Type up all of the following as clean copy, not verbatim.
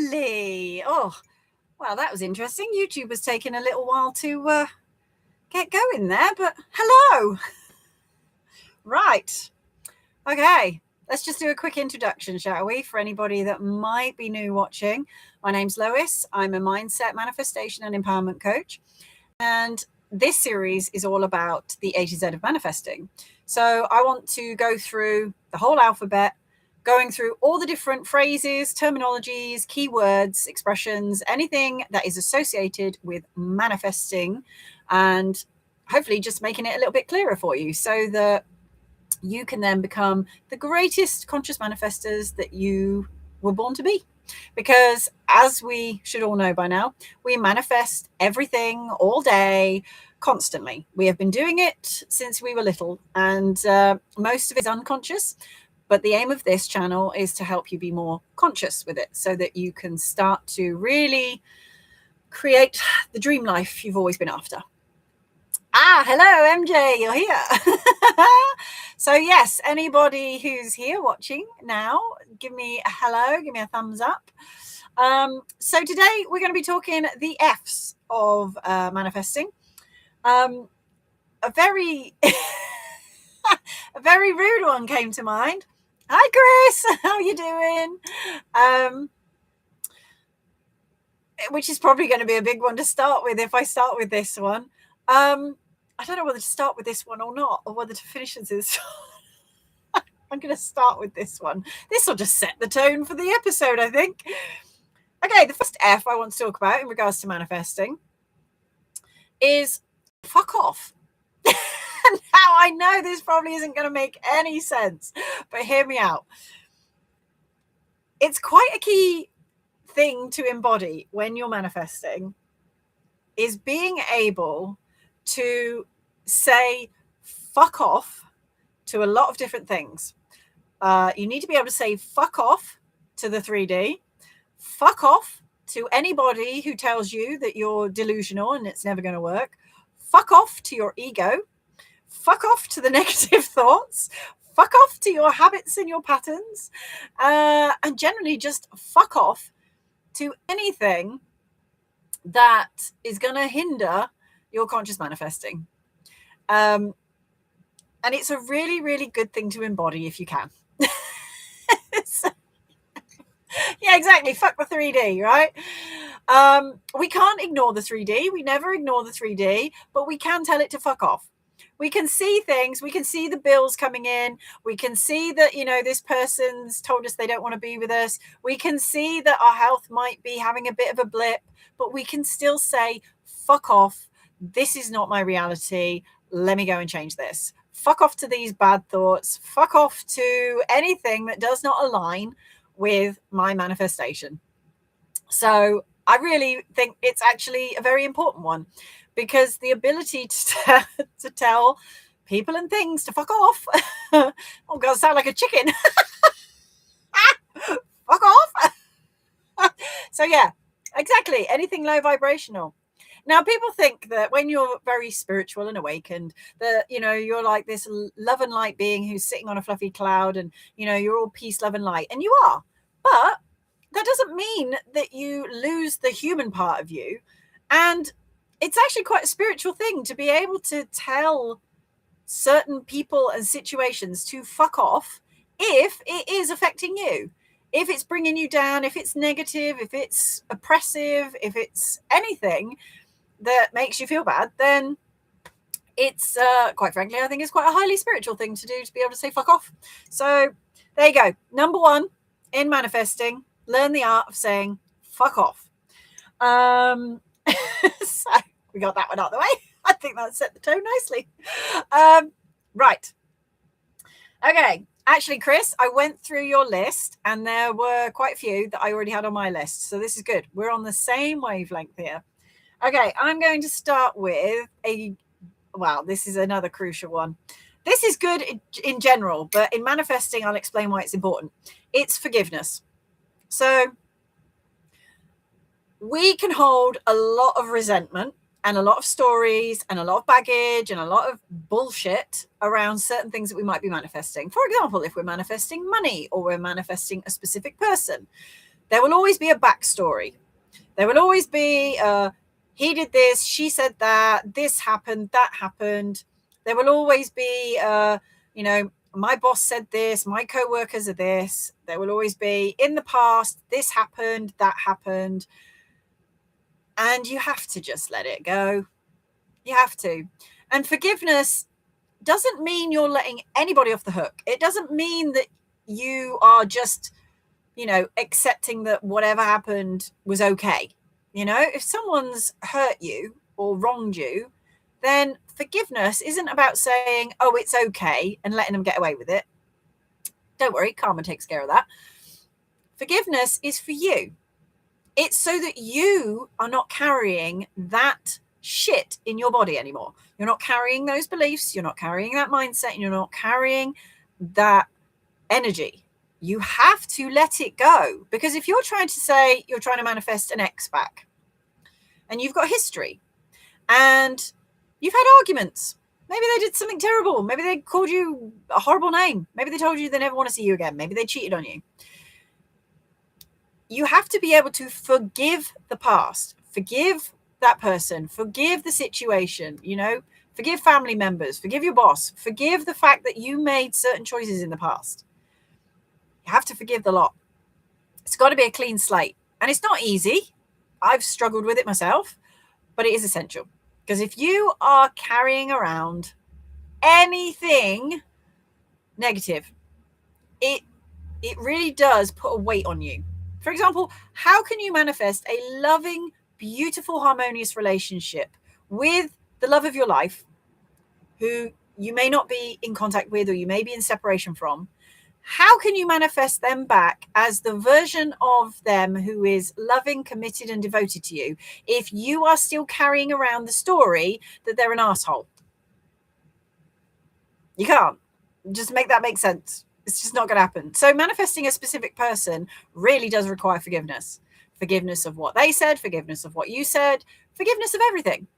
Lovely. Oh, well, that was interesting. YouTube was taking a little while to get going there, but hello. Right. Okay. Let's just do a quick introduction, shall we, for anybody that might be new watching. My name's Lois. I'm a mindset, manifestation, and empowerment coach. And this series is all about the A to Z of manifesting. So I want to go through the whole alphabet, going through all the different phrases, terminologies, keywords, expressions, anything that is associated with manifesting, and hopefully just making it a little bit clearer for you so that you can then become the greatest conscious manifestors that you were born to be. Because as we should all know by now, we manifest everything all day, constantly. We have been doing it since we were little, and most of it is unconscious. But the aim of this channel is to help you be more conscious with it so that you can start to really create the dream life you've always been after. Hello, MJ, you're here. So yes, anybody who's here watching now, give me a hello, give me a thumbs up. So today we're going to be talking the F's of manifesting. A very a very rude one came to mind. Hi Chris, how are you doing? Which is probably going to be a big one to start with if I start with this one. I don't know whether to start with this one or not, or whether to finish with this. I'm going to start with this one. This will just set the tone for the episode, I think. Okay, the first F I want to talk about in regards to manifesting is fuck off. Now, I know this probably isn't going to make any sense, but hear me out. It's quite a key thing to embody when you're manifesting, is being able to say fuck off to a lot of different things. You need to be able to say fuck off to the 3D, fuck off to anybody who tells you that you're delusional and it's never going to work, fuck off to your ego, fuck off to the negative thoughts, fuck off to your habits and your patterns, and generally just fuck off to anything that is going to hinder your conscious manifesting. And it's a really, really good thing to embody if you can. So, yeah, exactly. Fuck the 3D, right? We can't ignore the 3D. We never ignore the 3D, but we can tell it to fuck off. We can see things. We can see the bills coming in. We can see that, this person's told us they don't want to be with us. We can see that our health might be having a bit of a blip, but we can still say, fuck off. This is not my reality. Let me go and change this. Fuck off to these bad thoughts. Fuck off to anything that does not align with my manifestation. So I really think it's actually a very important one, because the ability to tell people and things to fuck off. Oh, God, I sound like a chicken. Fuck off. So yeah, exactly. Anything low vibrational. Now, people think that when you're very spiritual and awakened, that, you're like this love and light being who's sitting on a fluffy cloud and, you're all peace, love and light. And you are. But that doesn't mean that you lose the human part of you. And it's actually quite a spiritual thing to be able to tell certain people and situations to fuck off if it is affecting you. If it's bringing you down, if it's negative, if it's oppressive, if it's anything that makes you feel bad, then it's quite frankly, I think it's quite a highly spiritual thing to do, to be able to say fuck off. So there you go. Number one in manifesting, learn the art of saying fuck off. So we got that one out of the way. I think that set the tone nicely. Right. Okay. Actually, Chris, I went through your list and there were quite a few that I already had on my list. So this is good. We're on the same wavelength here. Okay, I'm going to start with this is another crucial one. This is good in general, but in manifesting, I'll explain why it's important. It's forgiveness. So we can hold a lot of resentment and a lot of stories and a lot of baggage and a lot of bullshit around certain things that we might be manifesting. For example, if we're manifesting money or we're manifesting a specific person, There will always be a backstory. There will always be he did this, she said that, this happened, that happened. There will always be my boss said this, my co-workers are this. There will always be, in the past, this happened, that happened. And you have to just let it go. You have to. And forgiveness doesn't mean you're letting anybody off the hook. It doesn't mean that you are just, accepting that whatever happened was okay. If someone's hurt you or wronged you, then forgiveness isn't about saying, oh, it's okay, and letting them get away with it. Don't worry, karma takes care of that. Forgiveness is for you. It's so that you are not carrying that shit in your body anymore. You're not carrying those beliefs. You're not carrying that mindset. And you're not carrying that energy. You have to let it go. Because if you're trying to say you're trying to manifest an ex back, and you've got history, and you've had arguments, maybe they did something terrible. Maybe they called you a horrible name. Maybe they told you they never want to see you again. Maybe they cheated on you. You have to be able to forgive the past, forgive that person, forgive the situation, forgive family members, forgive your boss, forgive the fact that you made certain choices in the past. You have to forgive the lot. It's got to be a clean slate. And it's not easy. I've struggled with it myself, but it is essential. Because if you are carrying around anything negative, it really does put a weight on you. For example, how can you manifest a loving, beautiful, harmonious relationship with the love of your life, who you may not be in contact with or you may be in separation from? How can you manifest them back as the version of them who is loving, committed, and devoted to you if you are still carrying around the story that they're an asshole? You can't. Just make that make sense. It's just not going to happen. So manifesting a specific person really does require forgiveness. Forgiveness of what they said, forgiveness of what you said, forgiveness of everything.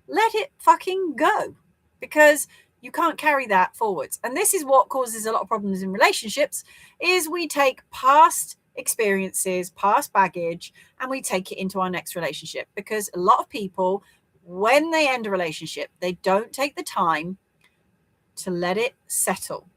Let it fucking go, because you can't carry that forwards. And this is what causes a lot of problems in relationships, is we take past experiences, past baggage, and we take it into our next relationship. Because a lot of people, when they end a relationship, they don't take the time to let it settle,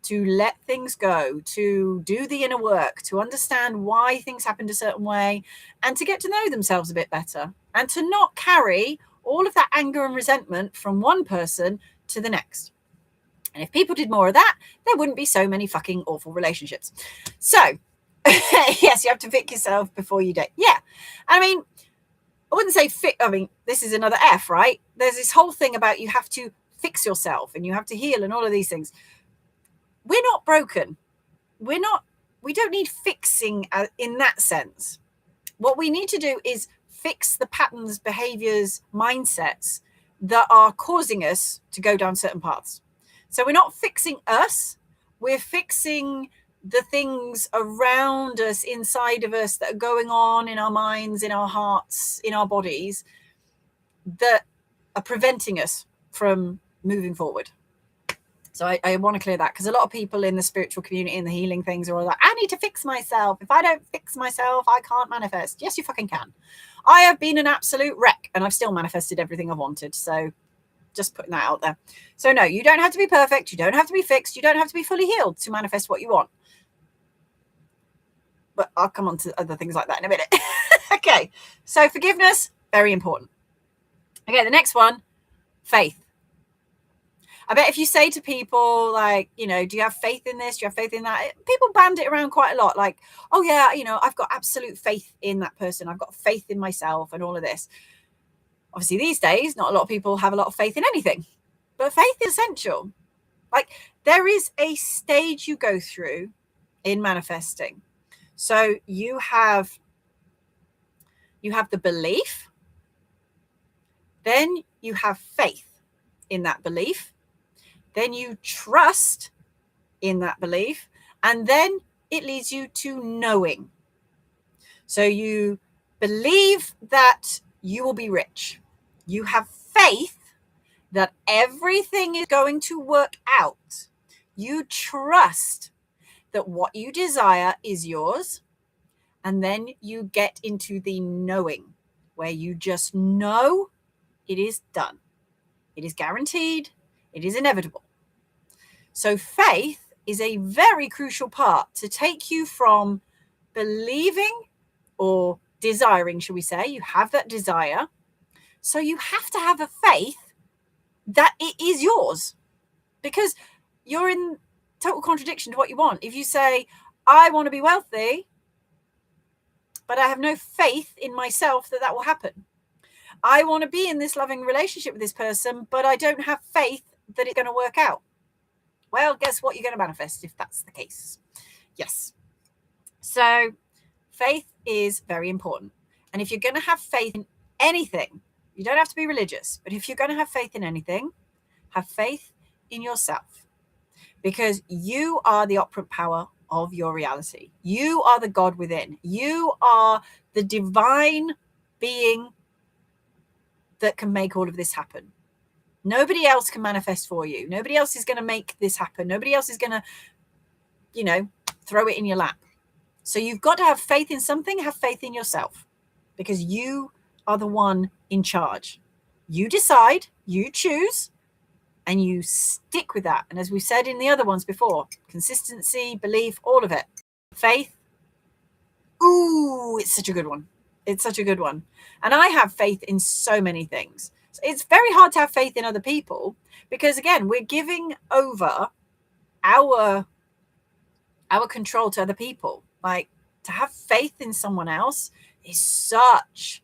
to let things go, to do the inner work, to understand why things happened a certain way, and to get to know themselves a bit better, and to not carry all of that anger and resentment from one person to the next. And if people did more of that, there wouldn't be so many fucking awful relationships. So, yes, you have to fix yourself before you date. Yeah. I mean, I wouldn't say fix. I mean, this is another F, right? There's this whole thing about you have to fix yourself and you have to heal and all of these things. We're not broken. We don't need fixing in that sense. What we need to do is fix the patterns, behaviors, mindsets that are causing us to go down certain paths. So we're not fixing us. We're fixing the things around us, inside of us, that are going on in our minds, in our hearts, in our bodies, that are preventing us from moving forward. So I want to clear that, because a lot of people in the spiritual community and the healing things are all like, I need to fix myself. If I don't fix myself, I can't manifest. Yes, you fucking can. I have been an absolute wreck and I've still manifested everything I've wanted. So just putting that out there. So no, you don't have to be perfect. You don't have to be fixed. You don't have to be fully healed to manifest what you want. But I'll come on to other things like that in a minute. Okay, so forgiveness, very important. Okay, the next one, faith. I bet if you say to people like, do you have faith in this? Do you have faith in that? People band it around quite a lot. Like, oh yeah, I've got absolute faith in that person. I've got faith in myself and all of this. Obviously these days, not a lot of people have a lot of faith in anything, but faith is essential. Like, there is a stage you go through in manifesting. So you have the belief, then you have faith in that belief, then you trust in that belief, and then it leads you to knowing. So you believe that you will be rich. You have faith that everything is going to work out. You trust that what you desire is yours, And then you get into the knowing, where you just know it is done. It is guaranteed. It is inevitable. So faith is a very crucial part to take you from believing or desiring, shall we say. You have that desire. So you have to have a faith that it is yours, because you're in total contradiction to what you want. If you say, I want to be wealthy, but I have no faith in myself that that will happen. I want to be in this loving relationship with this person, but I don't have faith that it's going to work out. Well, guess what? You're going to manifest if that's the case. Yes. So faith is very important. And if you're going to have faith in anything, you don't have to be religious, but if you're going to have faith in anything, have faith in yourself, because you are the operant power of your reality. You are the God within. You are the divine being that can make all of this happen. Nobody else can manifest for you. Nobody else is going to make this happen. Nobody else is going to, throw it in your lap. So you've got to have faith in something, have faith in yourself, because you are the one in charge. You decide, you choose, and you stick with that. And as we said in the other ones before, consistency, belief, all of it. Faith, ooh, it's such a good one. It's such a good one. And I have faith in so many things. It's very hard to have faith in other people, because again, we're giving over our control to other people. Like, to have faith in someone else is such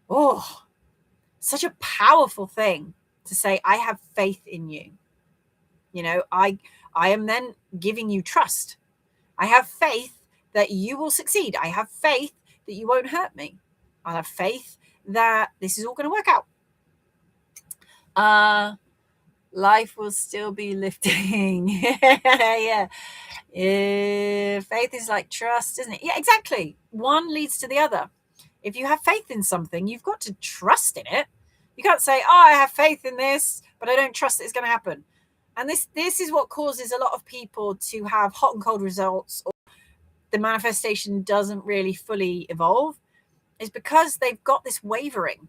a powerful thing to say, I have faith in you. I am then giving you trust. I have faith that you will succeed. I have faith that you won't hurt me. I have faith that this is all going to work out. Life will still be lifting. Yeah. Faith is like trust, isn't it? Yeah, exactly. One leads to the other. If you have faith in something, you've got to trust in it. You can't say, I have faith in this, but I don't trust that it's going to happen. And this is what causes a lot of people to have hot and cold results, or the manifestation doesn't really fully evolve, is because they've got this wavering.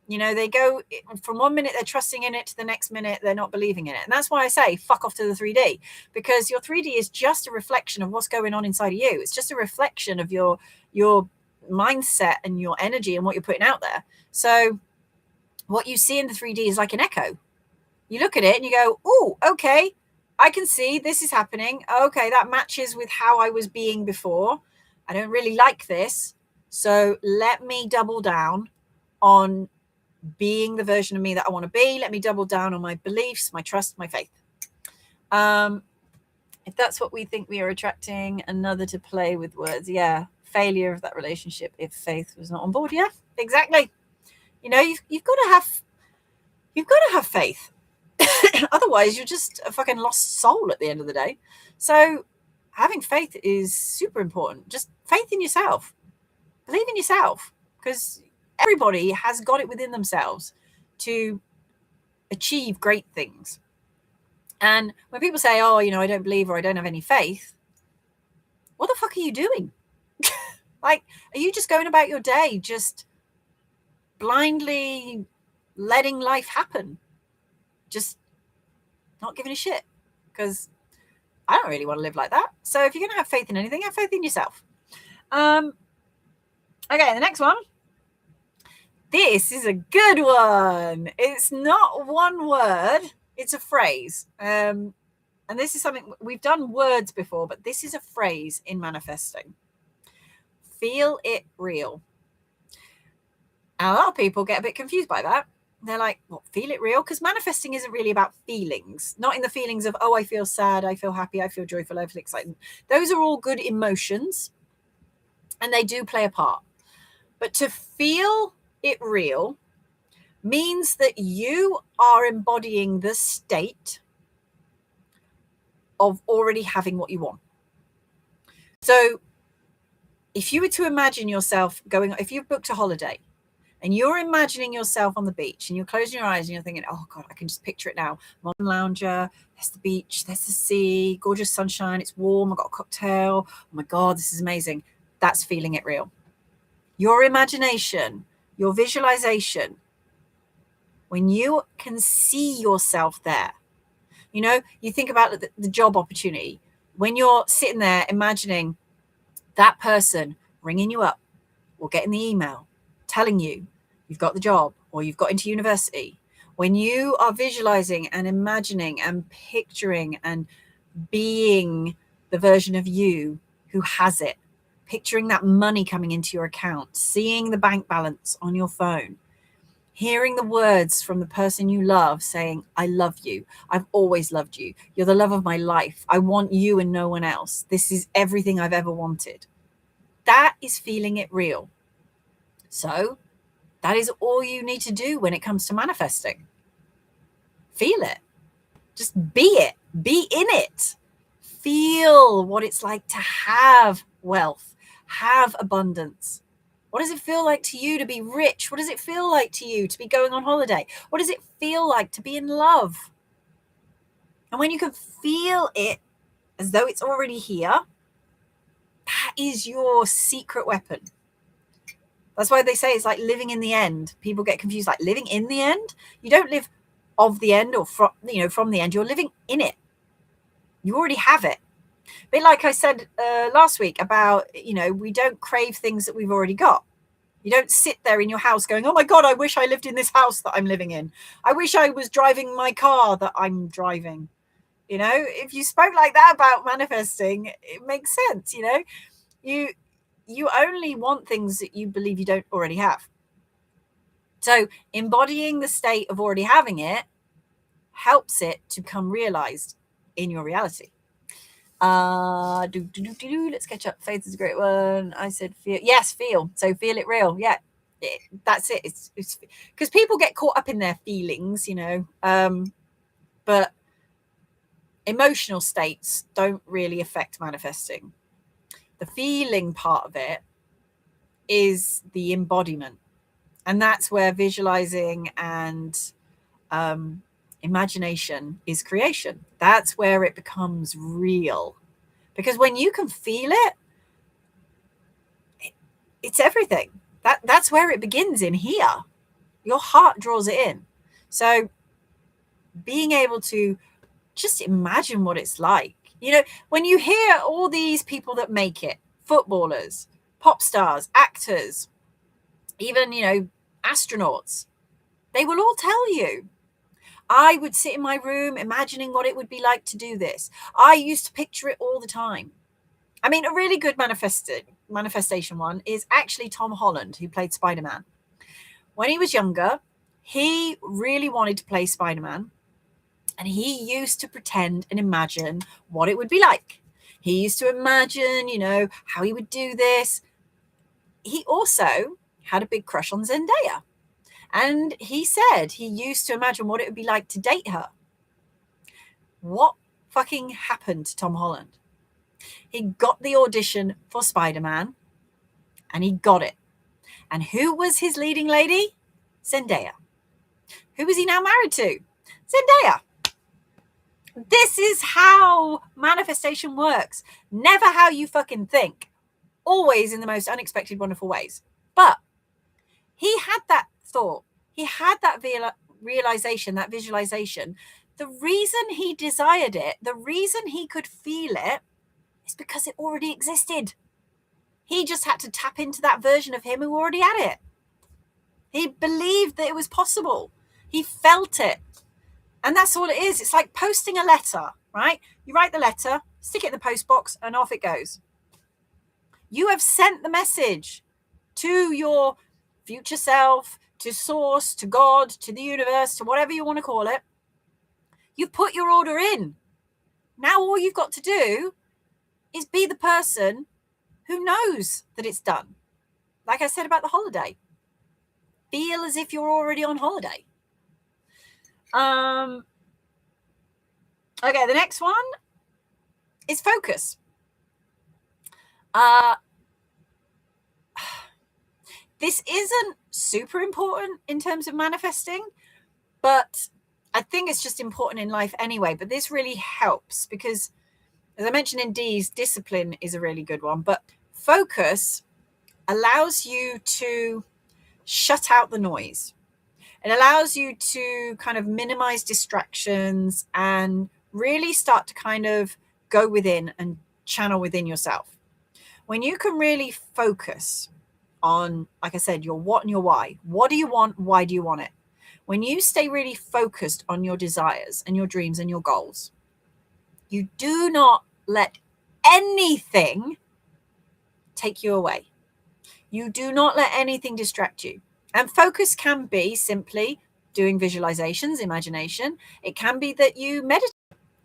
They go from 1 minute they're trusting in it to the next minute they're not believing in it. And that's why I say fuck off to the 3D, because your 3D is just a reflection of what's going on inside of you. It's just a reflection of your mindset and your energy and what you're putting out there. So what you see in the 3D is like an echo. You look at it and you go, oh, okay, I can see this is happening. Okay, that matches with how I was being before. I don't really like this. So let me double down on being the version of me that I want to be. Let me double down on my beliefs, my trust, my faith. If that's what we think we are attracting, another to play with words. Yeah. Failure of that relationship if faith was not on board. Yeah, exactly. You've got to have faith. Otherwise you're just a fucking lost soul at the end of the day. So having faith is super important. Just faith in yourself. Believe in yourself, because everybody has got it within themselves to achieve great things. And when people say, oh, I don't believe, or I don't have any faith, what the fuck are you doing? Like, are you just going about your day just blindly letting life happen? Just not giving a shit? Because I don't really want to live like that. So if you're going to have faith in anything, have faith in yourself. Okay, the next one. This is a good one. It's not one word, it's a phrase. And this is something we've done words before, but this is a phrase in manifesting. Feel it real. And a lot of people get a bit confused by that. They're like, what, feel it real? Because manifesting isn't really about feelings, not in the feelings of, oh, I feel sad, I feel happy, I feel joyful, I feel excited. Those are all good emotions and they do play a part. But to feel it real means that you are embodying the state of already having what you want. So if you were to imagine yourself if you've booked a holiday and you're imagining yourself on the beach and you're closing your eyes and you're thinking, oh God, I can just picture it now. I'm on the lounger, there's the beach, there's the sea, gorgeous sunshine, it's warm, I've got a cocktail. Oh my God, this is amazing. That's feeling it real. Your imagination, your visualization, when you can see yourself there, you know, you think about the job opportunity. When you're sitting there imagining that person ringing you up or getting the email telling you you've got the job or you've got into university, when you are visualizing and imagining and picturing and being the version of you who has it, picturing that money coming into your account, seeing the bank balance on your phone, hearing the words from the person you love saying, I love you. I've always loved you. You're the love of my life. I want you and no one else. This is everything I've ever wanted. That is feeling it real. So that is all you need to do when it comes to manifesting. Feel it. Just be it. Be in it. Feel what it's like to have wealth, have abundance. What does it feel like to you to be rich? What does it feel like to you to be going on holiday? What does it feel like to be in love? And when you can feel it as though it's already here, that is your secret weapon. That's why they say it's like living in the end. People get confused, like living in the end. You don't live of the end or from the end. You're living in it. You already have it. A bit like I said last week about, we don't crave things that we've already got. You don't sit there in your house going, oh my God, I wish I lived in this house that I'm living in. I wish I was driving my car that I'm driving. If you spoke like that about manifesting, it makes sense. You only want things that you believe you don't already have. So embodying the state of already having it helps it to become realized in your reality. Let's catch up. Faith is a great one. I said feel. Yes, feel. So feel it real. Yeah, that's it. It's because people get caught up in their feelings, but emotional states don't really affect manifesting. The feeling part of it is the embodiment, and that's where visualizing and imagination is creation. That's where it becomes real, because when you can feel it, it's everything. That's where it begins, in here. Your heart draws it in. So being able to just imagine what it's like, when you hear all these people that make it, footballers, pop stars, actors, even astronauts, they will all tell you, I would sit in my room imagining what it would be like to do this. I used to picture it all the time. I mean, a really good manifestation one is actually Tom Holland, who played Spider-Man. When he was younger, he really wanted to play Spider-Man, and he used to pretend and imagine what it would be like. He used to imagine, how he would do this. He also had a big crush on Zendaya. And he said he used to imagine what it would be like to date her. What fucking happened to Tom Holland? He got the audition for Spider-Man, and he got it. And who was his leading lady? Zendaya. Who is he now married to? Zendaya. This is how manifestation works. Never how you fucking think. Always in the most unexpected, wonderful ways. But he had that thought. He had that realization, that visualization. The reason he desired it, the reason he could feel it, is because it already existed. He just had to tap into that version of him who already had it. He believed that it was possible. He felt it. And that's all it is. It's like posting a letter, right? You write the letter, stick it in the post box, and off it goes. You have sent the message to your future self, to source, to God, to the universe, to whatever you want to call it. You've put your order in. Now all you've got to do is be the person who knows that it's done. Like I said about the holiday. Feel as if you're already on holiday. Okay, the next one is focus. This isn't super important in terms of manifesting, but I think it's just important in life anyway. But this really helps because, as I mentioned in D's, discipline is a really good one. But focus allows you to shut out the noise. It allows you to kind of minimize distractions and really start to kind of go within and channel within yourself. When you can really focus on, like I said, your what and your why. What do you want? Why do you want it? When you stay really focused on your desires and your dreams and your goals, you do not let anything take you away. You do not let anything distract you. And focus can be simply doing visualizations, imagination. It can be that you meditate.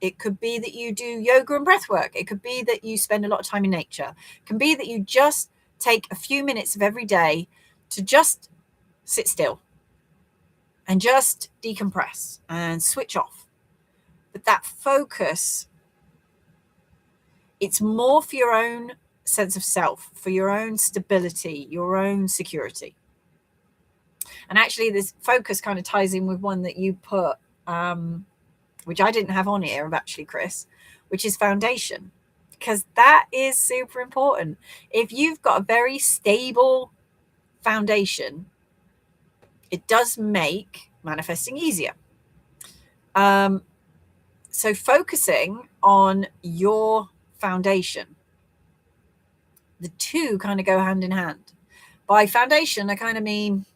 It could be that you do yoga and breath work. It could be that you spend a lot of time in nature. It can be that you just take a few minutes of every day to just sit still and just decompress and switch off. But that focus, it's more for your own sense of self, for your own stability, your own security. And actually, this focus kind of ties in with one that you put, which I didn't have on here, actually, Chris, which is foundation, because that is super important. If you've got a very stable foundation, it does make manifesting easier. So focusing on your foundation, the two kind of go hand in hand. By foundation, I kind of mean,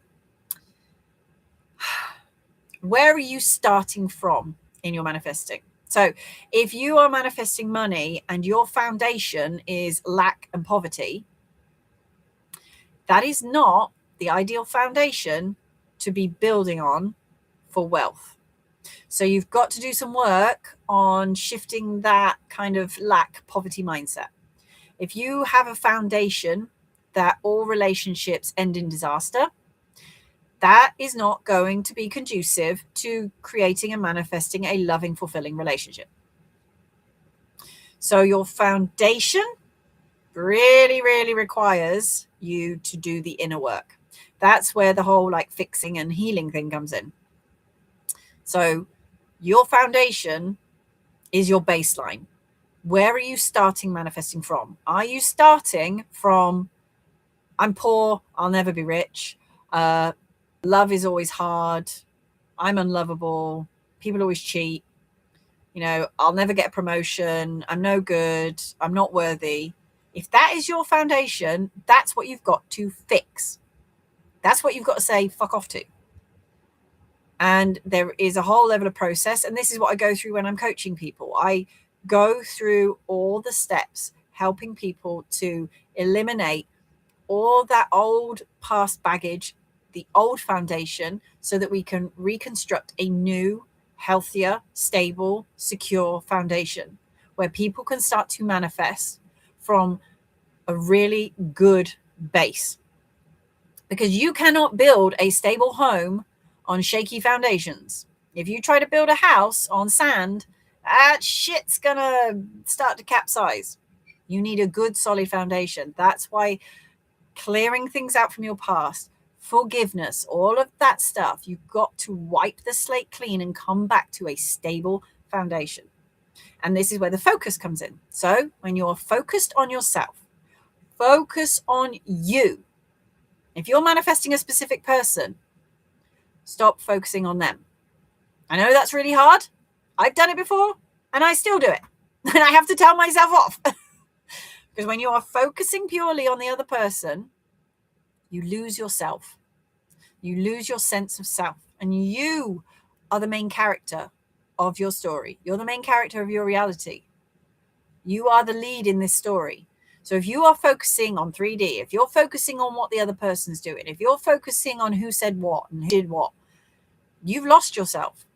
where are you starting from in your manifesting? So if you are manifesting money and your foundation is lack and poverty, that is not the ideal foundation to be building on for wealth. So you've got to do some work on shifting that kind of lack poverty mindset. If you have a foundation that all relationships end in disaster, that is not going to be conducive to creating and manifesting a loving, fulfilling relationship. So your foundation really, really requires you to do the inner work. That's where the whole like fixing and healing thing comes in. So your foundation is your baseline. Where are you starting manifesting from? Are you starting from, I'm poor, I'll never be rich, love is always hard, I'm unlovable, people always cheat, I'll never get a promotion, I'm no good, I'm not worthy? If that is your foundation, that's what you've got to fix. That's what you've got to say fuck off to. And there is a whole level of process. And this is what I go through when I'm coaching people. I go through all the steps, helping people to eliminate all that old past baggage, the old foundation, so that we can reconstruct a new, healthier, stable, secure foundation where people can start to manifest from a really good base. Because you cannot build a stable home on shaky foundations. If you try to build a house on sand, that shit's gonna start to capsize. You need a good solid foundation. That's why clearing things out from your past, forgiveness, all of that stuff, you've got to wipe the slate clean and come back to a stable foundation. And this is where the focus comes in. So when you're focused on yourself, focus on you. If you're manifesting a specific person, stop focusing on them. I know that's really hard. I've done it before and I still do it. And I have to tell myself off. Because when you are focusing purely on the other person, you lose yourself. You lose your sense of self. And you are the main character of your story. You're the main character of your reality. You are the lead in this story. So if you are focusing on 3D, if you're focusing on what the other person's doing, if you're focusing on who said what and who did what, you've lost yourself.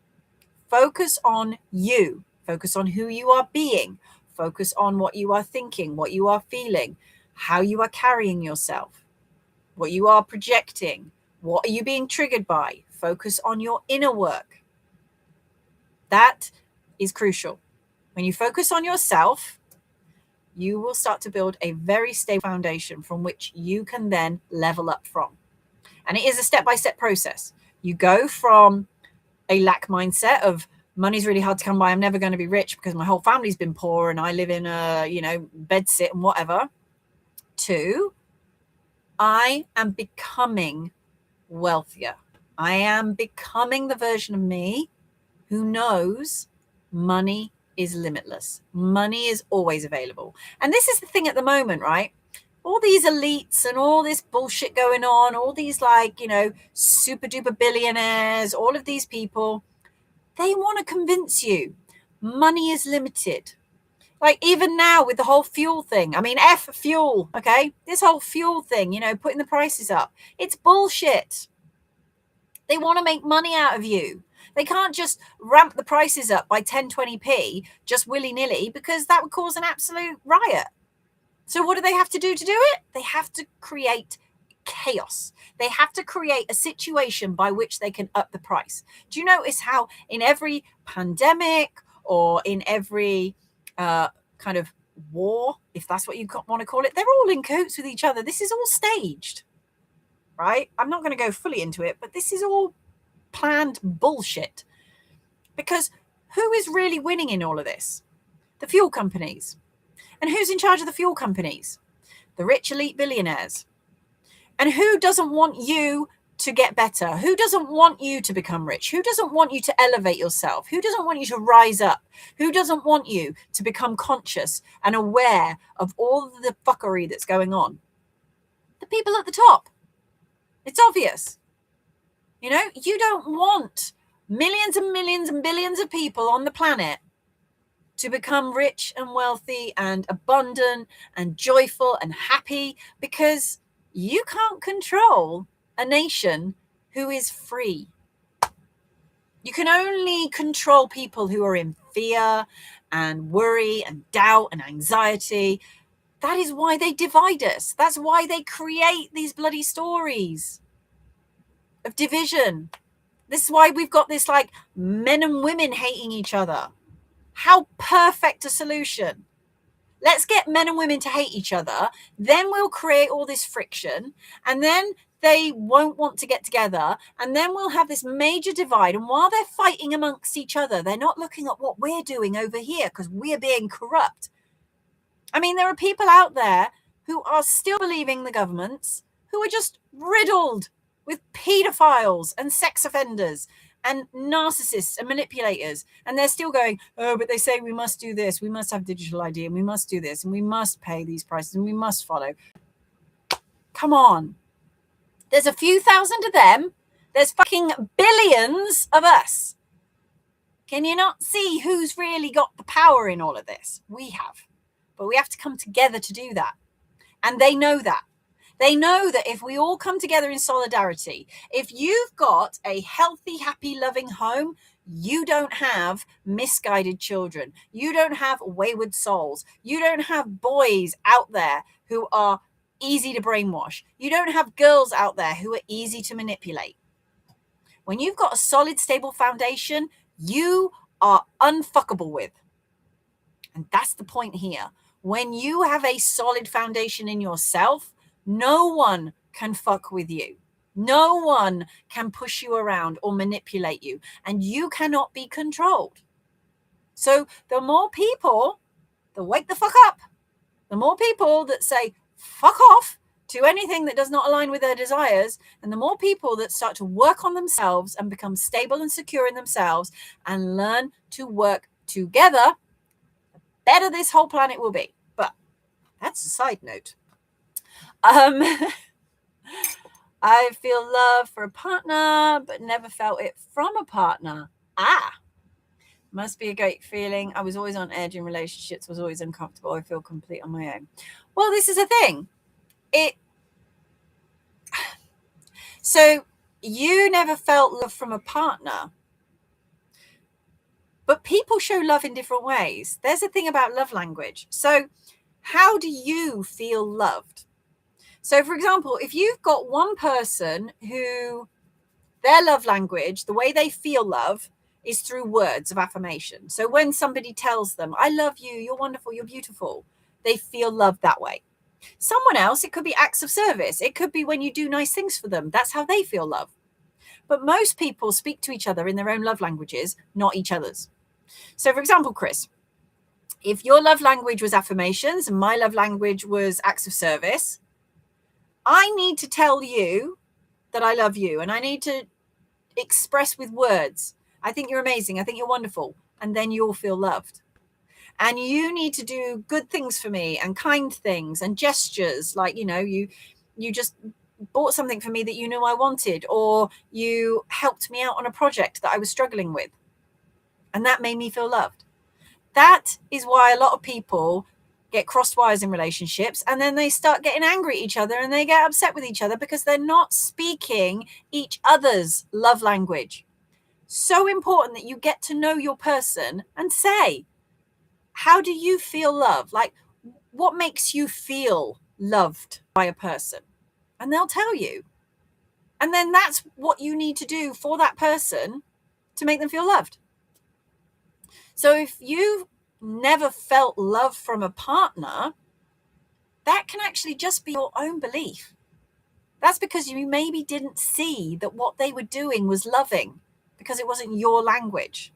Focus on you. Focus on who you are being. Focus on what you are thinking, what you are feeling, how you are carrying yourself, what you are projecting, what are you being triggered by. Focus on your inner work. That is crucial. When you focus on yourself, you will start to build a very stable foundation from which you can then level up from. And it is a step-by-step process. You go from a lack mindset of money's really hard to come by, I'm never going to be rich because my whole family's been poor and I live in a, bed sit and whatever. to I am becoming wealthier. I am becoming the version of me who knows money is limitless. Money is always available. And this is the thing at the moment, right? All these elites and all this bullshit going on, all these like, super duper billionaires, all of these people, they want to convince you money is limited. Like even now with the whole fuel thing, I mean, F fuel, okay? This whole fuel thing, putting the prices up, it's bullshit. They want to make money out of you. They can't just ramp the prices up by 10, 20p just willy-nilly, because that would cause an absolute riot. So what do they have to do it? They have to create chaos. They have to create a situation by which they can up the price. Do you notice how in every pandemic or in every kind of war, if that's what you want to call it, they're all in cahoots with each other. This is all staged, right? I'm not going to go fully into it, but this is all planned bullshit. Because who is really winning in all of this? The fuel companies. And who's in charge of the fuel companies? The rich elite billionaires. And who doesn't want you to get better? Who doesn't want you to become rich? Who doesn't want you to elevate yourself? Who doesn't want you to rise up? Who doesn't want you to become conscious and aware of all the fuckery that's going on? The people at the top. It's obvious. You don't want millions and millions and billions of people on the planet to become rich and wealthy and abundant and joyful and happy, because you can't control a nation who is free. You can only control people who are in fear and worry and doubt and anxiety. That is why they divide us. That's why they create these bloody stories of division. This is why we've got this like men and women hating each other. How perfect a solution. Let's get men and women to hate each other. Then we'll create all this friction. And then they won't want to get together. And then we'll have this major divide. And while they're fighting amongst each other, they're not looking at what we're doing over here because we're being corrupt. I mean, there are people out there who are still believing the governments, who are just riddled with pedophiles and sex offenders and narcissists and manipulators, and they're still going, oh, but they say we must do this, we must have digital ID, and we must do this, and we must pay these prices, and we must follow. Come on. There's a few thousand of them. There's fucking billions of us. Can you not see who's really got the power in all of this? We have. But we have to come together to do that. And they know that. They know that if we all come together in solidarity, if you've got a healthy, happy, loving home, you don't have misguided children. You don't have wayward souls. You don't have boys out there who are easy to brainwash. You don't have girls out there who are easy to manipulate. When you've got a solid, stable foundation, you are unfuckable with. And that's the point here. When you have a solid foundation in yourself, no one can fuck with you. No one can push you around or manipulate you. And you cannot be controlled. So the more people that wake the fuck up, the more people that say fuck off to anything that does not align with their desires, and the more people that start to work on themselves and become stable and secure in themselves and learn to work together, the better this whole planet will be. But that's a side note. I feel love for a partner, but never felt it from a partner. Must be a great feeling. I was always on edge in relationships, was always uncomfortable. I feel complete on my own. Well, this is a thing. So you never felt love from a partner, but people show love in different ways. There's a thing about love language. So how do you feel loved? So, for example, if you've got one person who their love language, the way they feel love, is through words of affirmation. So when somebody tells them, I love you, you're wonderful, you're beautiful, they feel love that way. Someone else, it could be acts of service. It could be when you do nice things for them. That's how they feel love. But most people speak to each other in their own love languages, not each other's. So, for example, Chris, If your love language was affirmations and my love language was acts of service, I need to tell you that I love you, and I need to express with words, I think you're amazing, I think you're wonderful, and then you'll feel loved. And you need to do good things for me and kind things and gestures, like, you just bought something for me that you knew I wanted, or you helped me out on a project that I was struggling with, and that made me feel loved. That is why a lot of people get crossed wires in relationships, and then they start getting angry at each other and they get upset with each other because they're not speaking each other's love language. So important that you get to know your person and say, how do you feel love? Like, what makes you feel loved by a person? And they'll tell you. And then that's what you need to do for that person to make them feel loved. So if you never felt love from a partner, that can actually just be your own belief. That's because you maybe didn't see that what they were doing was loving, because it wasn't your language.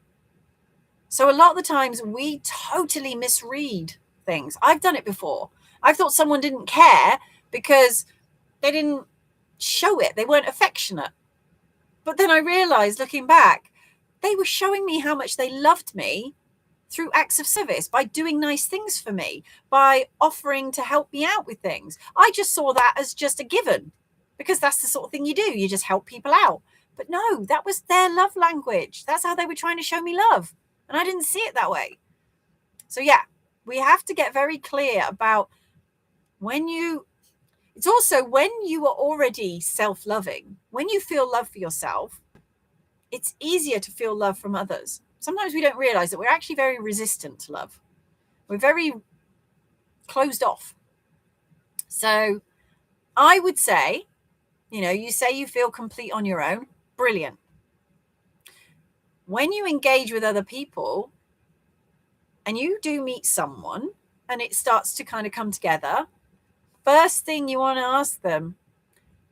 So a lot of the times we totally misread things. I've done it before. I've thought someone didn't care because they didn't show it. They weren't affectionate. But then I realized, looking back, they were showing me how much they loved me through acts of service, by doing nice things for me, by offering to help me out with things. I just saw that as just a given, because that's the sort of thing you do. You just help people out. But no, that was their love language. That's how they were trying to show me love. And I didn't see it that way. So yeah, we have to get very clear about it's also when you are already self-loving, when you feel love for yourself, it's easier to feel love from others. Sometimes we don't realize that we're actually very resistant to love. We're very closed off. So I would say, you say you feel complete on your own. Brilliant. When you engage with other people and you do meet someone and it starts to kind of come together, first thing you want to ask them,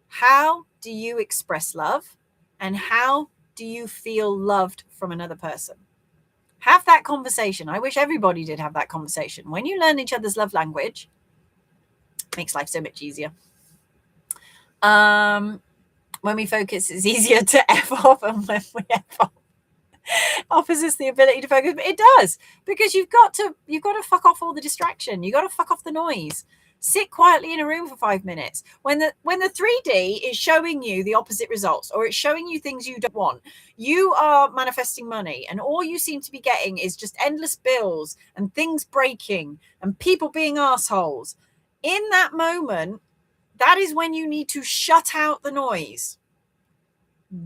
how do you express love? And how do you feel loved from another person? Have that conversation. I wish everybody did have that conversation. When you learn each other's love language, it makes life so much easier. When we focus, it's easier to F off, and when we F off, offers us the ability to focus. But it does, because you've got to fuck off all the distraction. You got to fuck off the noise. Sit quietly in a room for 5 minutes. When the 3D is showing you the opposite results, or it's showing you things you don't want, you are manifesting money, and all you seem to be getting is just endless bills and things breaking and people being assholes. In that moment, that is when you need to shut out the noise.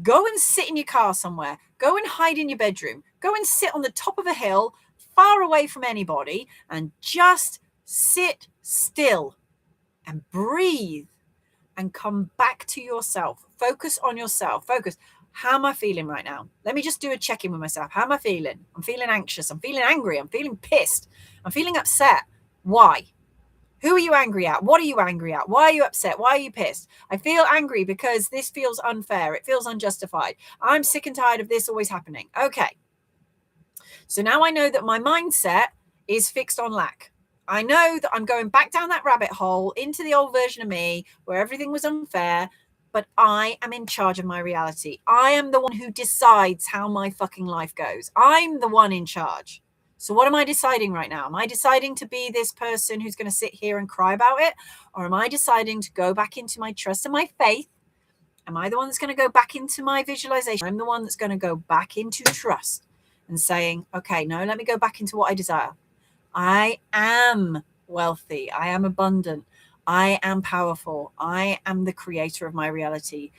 Go and sit in your car somewhere. Go and hide in your bedroom. Go and sit on the top of a hill, far away from anybody, and just sit still and breathe and come back to yourself. Focus on yourself. Focus. How am I feeling right now? Let me just do a check-in with myself. How am I feeling? I'm feeling anxious. I'm feeling angry. I'm feeling pissed. I'm feeling upset. Why? Who are you angry at? What are you angry at? Why are you upset? Why are you pissed? I feel angry because this feels unfair. It feels unjustified. I'm sick and tired of this always happening. Okay. So now I know that my mindset is fixed on lack. I know that I'm going back down that rabbit hole into the old version of me where everything was unfair, but I am in charge of my reality. I am the one who decides how my fucking life goes. I'm the one in charge. So what am I deciding right now? Am I deciding to be this person who's going to sit here and cry about it? Or am I deciding to go back into my trust and my faith? Am I the one that's going to go back into my visualization? I'm the one that's going to go back into trust and saying, okay, no, let me go back into what I desire. I am wealthy. I am abundant. I am powerful. I am the creator of my reality.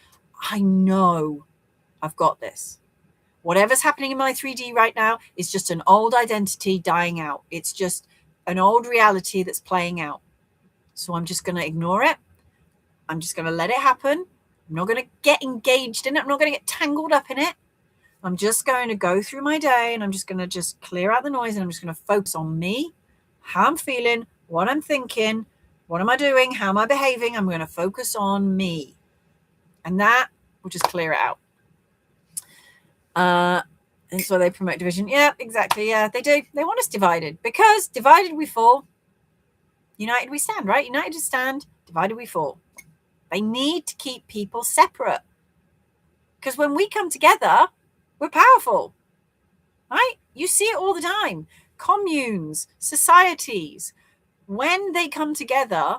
I know I've got this. Whatever's happening in my 3D right now is just an old identity dying out. It's just an old reality that's playing out. So I'm just going to ignore it. I'm just going to let it happen. I'm not going to get engaged in it. I'm not going to get tangled up in it. I'm just going to go through my day, and I'm just going to just clear out the noise, and I'm just going to focus on me, how I'm feeling, what I'm thinking, what am I doing, how am I behaving. I'm going to focus on me, and that will just clear it out. That's why they promote division. Yeah, exactly. Yeah, they do. They want us divided, because divided we fall, united we stand, right? United we stand, divided we fall. They need to keep people separate, because when we come together, we're powerful, right? You see it all the time. Communes, societies, when they come together,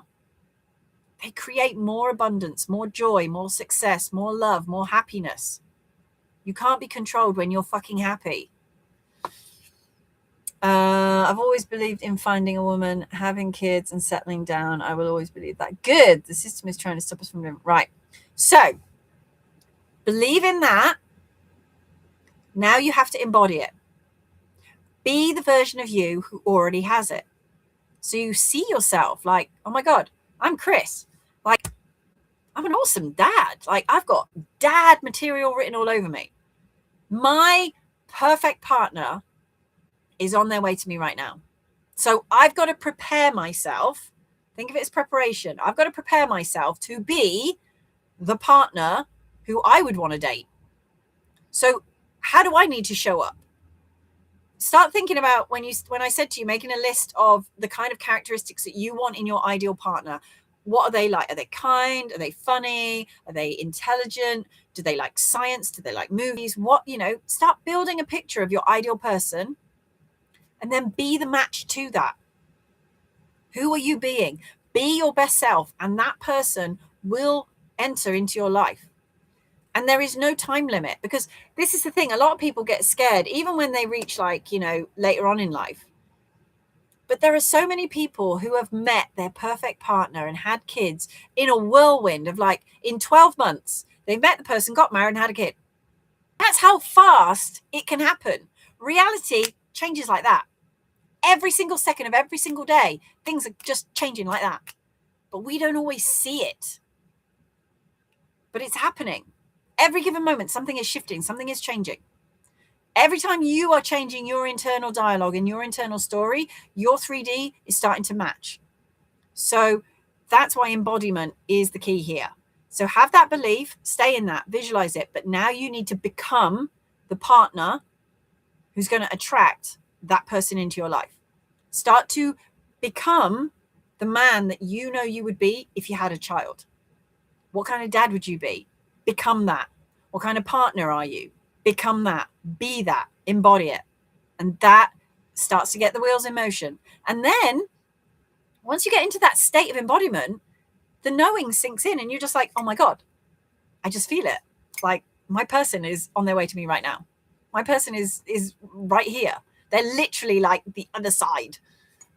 they create more abundance, more joy, more success, more love, more happiness. You can't be controlled when you're fucking happy. I've always believed in finding a woman, having kids, and settling down. I will always believe that. Good. The system is trying to stop us from doing right. So, believe in that. Now you have to embody it. Be the version of you who already has it. So you see yourself like, oh my God, I'm Chris. Like, I'm an awesome dad. Like, I've got dad material written all over me. My perfect partner is on their way to me right now. So I've got to prepare myself. Think of it as preparation. I've got to prepare myself to be the partner who I would want to date. So how do I need to show up? Start thinking about when I said to you, making a list of the kind of characteristics that you want in your ideal partner. What are they like? Are they kind? Are they funny? Are they intelligent? Do they like science? Do they like movies? Start building a picture of your ideal person, and then be the match to that. Who are you being? Be your best self, and that person will enter into your life. And there is no time limit, because this is the thing. A lot of people get scared, even when they reach later on in life. But there are so many people who have met their perfect partner and had kids in a whirlwind of in 12 months, they met the person, got married and had a kid. That's how fast it can happen. Reality changes like that. Every single second of every single day, things are just changing like that. But we don't always see it. But it's happening. Every given moment, something is shifting, something is changing. Every time you are changing your internal dialogue and your internal story, your 3D is starting to match. So that's why embodiment is the key here. So have that belief, stay in that, visualize it. But now you need to become the partner who's going to attract that person into your life. Start to become the man that you know you would be if you had a child. What kind of dad would you be? Become that. What kind of partner are you? Become that. Be that. Embody it. And that starts to get the wheels in motion. And then once you get into that state of embodiment, the knowing sinks in and you're just like, oh my God, I just feel it. Like, my person is on their way to me right now. My person is right here. They're literally like the other side.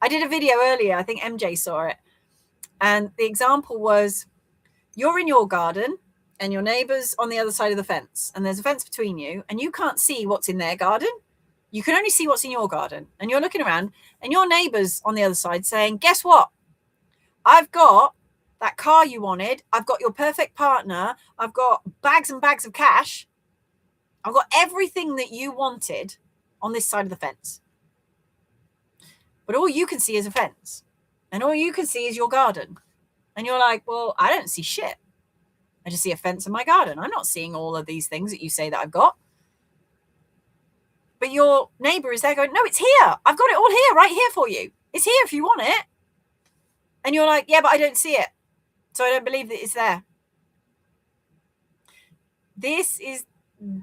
I did a video earlier. I think MJ saw it. And the example was, you're in your garden and your neighbor's on the other side of the fence, and there's a fence between you, and you can't see what's in their garden. You can only see what's in your garden. And you're looking around, and your neighbor's on the other side saying, guess what? I've got that car you wanted. I've got your perfect partner. I've got bags and bags of cash. I've got everything that you wanted on this side of the fence. But all you can see is a fence, and all you can see is your garden. And you're like, well, I don't see shit. I just see a fence in my garden. I'm not seeing all of these things that you say that I've got. But your neighbor is there going, no, it's here. I've got it all here, right here for you. It's here if you want it. And you're like, yeah, but I don't see it. So I don't believe that it's there. This is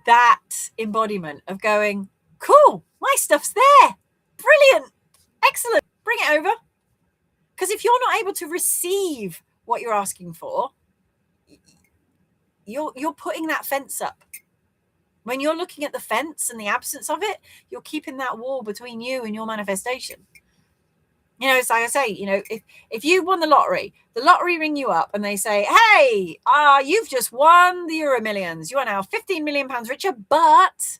that embodiment of going, cool, my stuff's there. Brilliant. Excellent. Bring it over. Because if you're not able to receive what you're asking for, you're putting that fence up. When you're looking at the fence and the absence of it, you're keeping that wall between you and your manifestation. It's like I say, if you won the lottery ring you up and they say, hey, you've just won the Euro Millions. You are now £15 million richer, but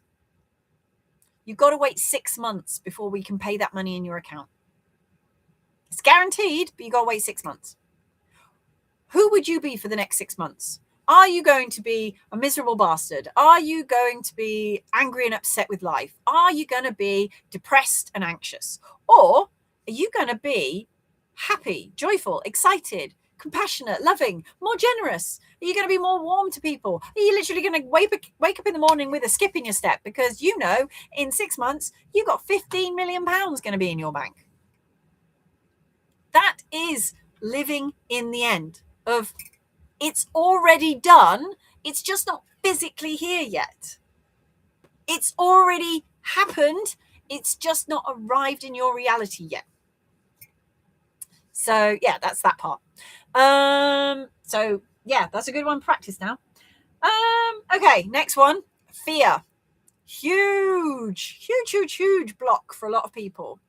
you've got to wait 6 months before we can pay that money in your account. It's guaranteed, but you got to wait 6 months. Who would you be for the next 6 months? Are you going to be a miserable bastard? Are you going to be angry and upset with life? Are you going to be depressed and anxious? Or are you going to be happy, joyful, excited, compassionate, loving, more generous? Are you going to be more warm to people? Are you literally going to wake up in the morning with a skip in your step because you know in 6 months you've got £15 million going to be in your bank? That is living in the end of it's already done. It's just not physically here yet. It's already happened. It's just not arrived in your reality yet. So yeah, that's that part. So yeah, that's a good one. Practice now. Okay, next one. Fear. Huge block for a lot of people.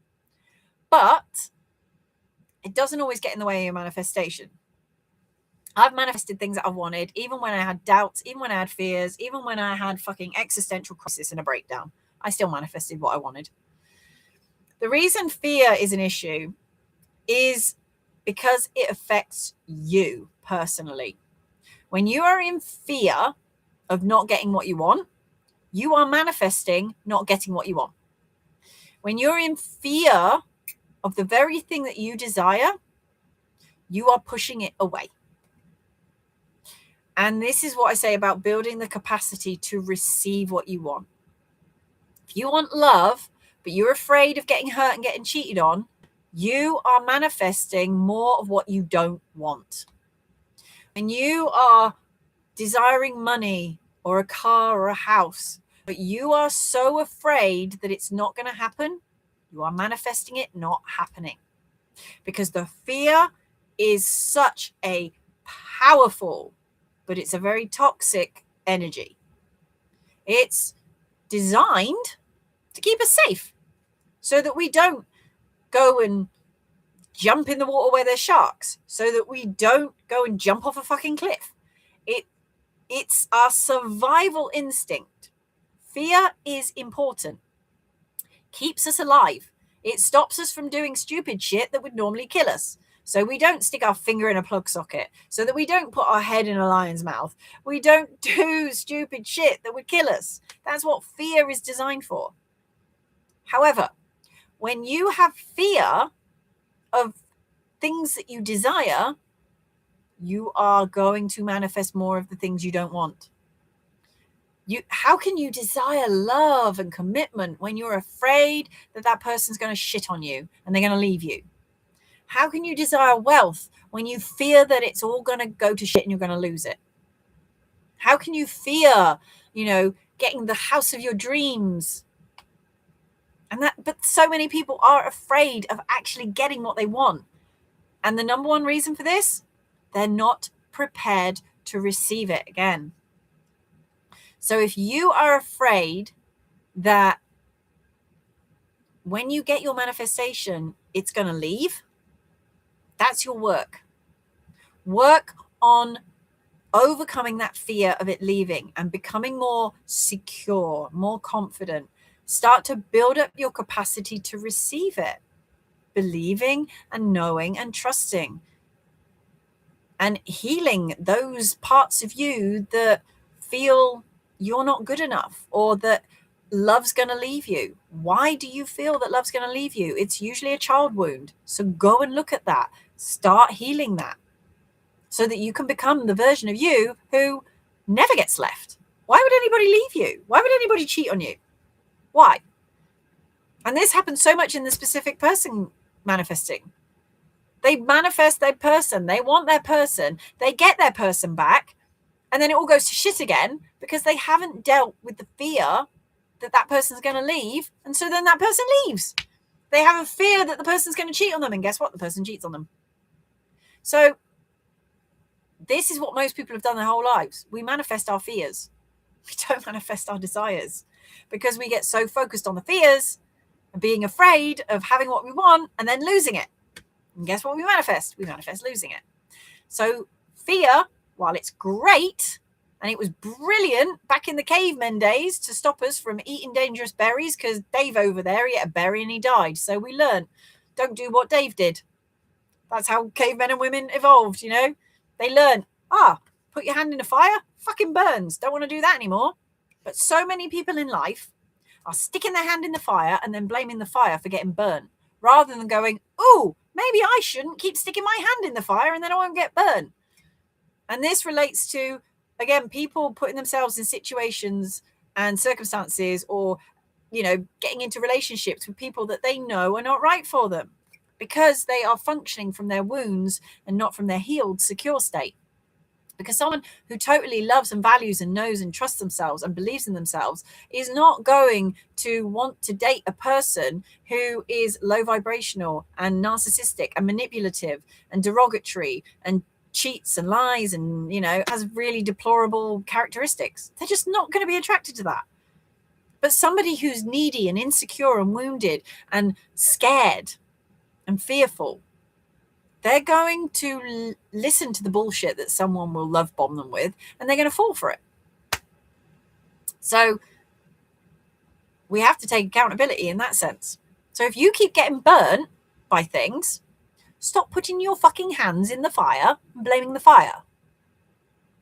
But it doesn't always get in the way of your manifestation. I've manifested things that I wanted, even when I had doubts, even when I had fears, even when I had fucking existential crisis and a breakdown. I still manifested what I wanted. The reason fear is an issue is because it affects you personally. When you are in fear of not getting what you want, you are manifesting not getting what you want. When you're in fear of the very thing that you desire, you are pushing it away. And this is what I say about building the capacity to receive what you want. If you want love, but you're afraid of getting hurt and getting cheated on, you are manifesting more of what you don't want. When you are desiring money or a car or a house, but you are so afraid that it's not going to happen, you are manifesting it not happening. Because the fear is such a powerful, but it's a very toxic energy. It's designed to keep us safe so that we don't go and jump in the water where there's sharks, so that we don't go and jump off a fucking cliff. It's our survival instinct. Fear is important. Keeps us alive. It stops us from doing stupid shit that would normally kill us. So we don't stick our finger in a plug socket, so that we don't put our head in a lion's mouth. We don't do stupid shit that would kill us. That's what fear is designed for. However, when you have fear of things that you desire, you are going to manifest more of the things you don't want. How can you desire love and commitment when you're afraid that that person's going to shit on you and they're going to leave you? How can you desire wealth when you fear that it's all going to go to shit and you're going to lose it? How can you fear, getting the house of your dreams? But so many people are afraid of actually getting what they want. And the number one reason for this, they're not prepared to receive it again. So if you are afraid that when you get your manifestation, it's going to leave, that's your work. Work on overcoming that fear of it leaving and becoming more secure, more confident. Start to build up your capacity to receive it, believing and knowing and trusting, and healing those parts of you that feel you're not good enough or that love's going to leave you. Why do you feel that love's going to leave you? It's usually a child wound. So go and look at that. Start healing that so that you can become the version of you who never gets left. Why would anybody leave you? Why would anybody cheat on you? Why? And this happens so much in the specific person manifesting. They manifest their person. They want their person. They get their person back. And then it all goes to shit again because they haven't dealt with the fear that that person's going to leave. And so then that person leaves. They have a fear that the person's going to cheat on them. And guess what? The person cheats on them. So this is what most people have done their whole lives. We manifest our fears. We don't manifest our desires because we get so focused on the fears and being afraid of having what we want and then losing it. And guess what we manifest? We manifest losing it. So fear, while it's great, and it was brilliant back in the cavemen days to stop us from eating dangerous berries, because Dave over there, he ate a berry and he died. So we learned, don't do what Dave did. That's how cavemen and women evolved, They learned, put your hand in a fire, fucking burns. Don't want to do that anymore. But so many people in life are sticking their hand in the fire and then blaming the fire for getting burnt, rather than going, ooh, Maybe I shouldn't keep sticking my hand in the fire and then I won't get burned. And this relates to, again, people putting themselves in situations and circumstances, or, getting into relationships with people that they know are not right for them, because they are functioning from their wounds and not from their healed, secure state. Because someone who totally loves and values and knows and trusts themselves and believes in themselves is not going to want to date a person who is low vibrational and narcissistic and manipulative and derogatory and cheats and lies and, has really deplorable characteristics. They're just not going to be attracted to that. But somebody who's needy and insecure and wounded and scared and fearful, they're going to listen to the bullshit that someone will love bomb them with, and they're going to fall for it. So we have to take accountability in that sense. So if you keep getting burnt by things, stop putting your fucking hands in the fire and blaming the fire.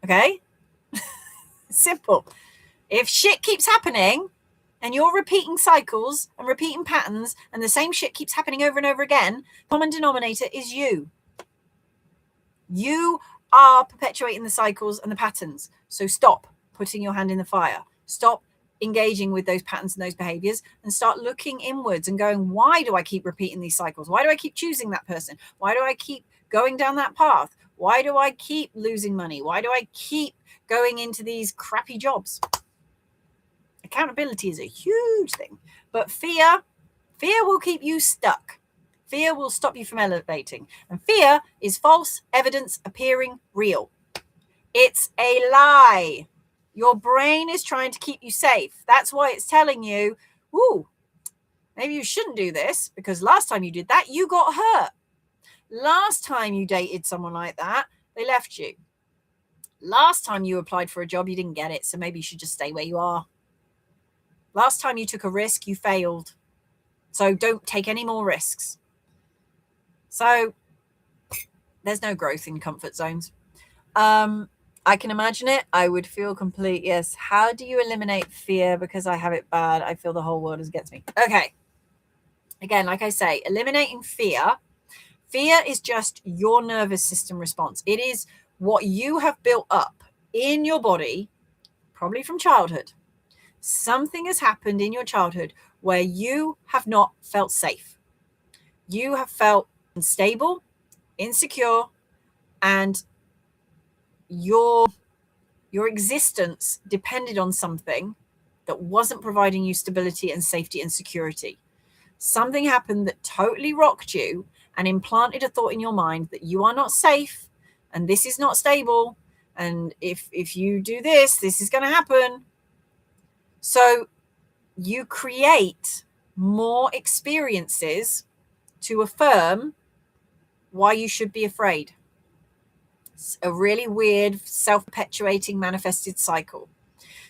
Okay? Simple. If shit keeps happening and you're repeating cycles and repeating patterns and the same shit keeps happening over and over again, common denominator is you. You are perpetuating the cycles and the patterns. So stop putting your hand in the fire. Stop engaging with those patterns and those behaviors, and start looking inwards and going, why do I keep repeating these cycles? Why do I keep choosing that person? Why do I keep going down that path? Why do I keep losing money? Why do I keep going into these crappy jobs? Accountability is a huge thing, but fear will keep you stuck. Fear will stop you from elevating, and fear is false evidence appearing real. It's a lie. Your brain is trying to keep you safe. That's why it's telling you, ooh, maybe you shouldn't do this, because last time you did that, you got hurt. Last time you dated someone like that, they left you. Last time you applied for a job, you didn't get it, so maybe you should just stay where you are. Last time you took a risk, you failed. So don't take any more risks. So there's no growth in comfort zones. I can imagine it. I would feel complete. Yes. How do you eliminate fear? Because I have it bad. I feel the whole world against me. Okay. Again, like I say, eliminating fear. Fear is just your nervous system response. It is what you have built up in your body, probably from childhood. Something has happened in your childhood where you have not felt safe. You have felt unstable, insecure, and your existence depended on something that wasn't providing you stability and safety and security. Something happened that totally rocked you and implanted a thought in your mind that you are not safe and this is not stable, and if you do this is going to happen. So you create more experiences to affirm why you should be afraid. It's a really weird, self-perpetuating, manifested cycle.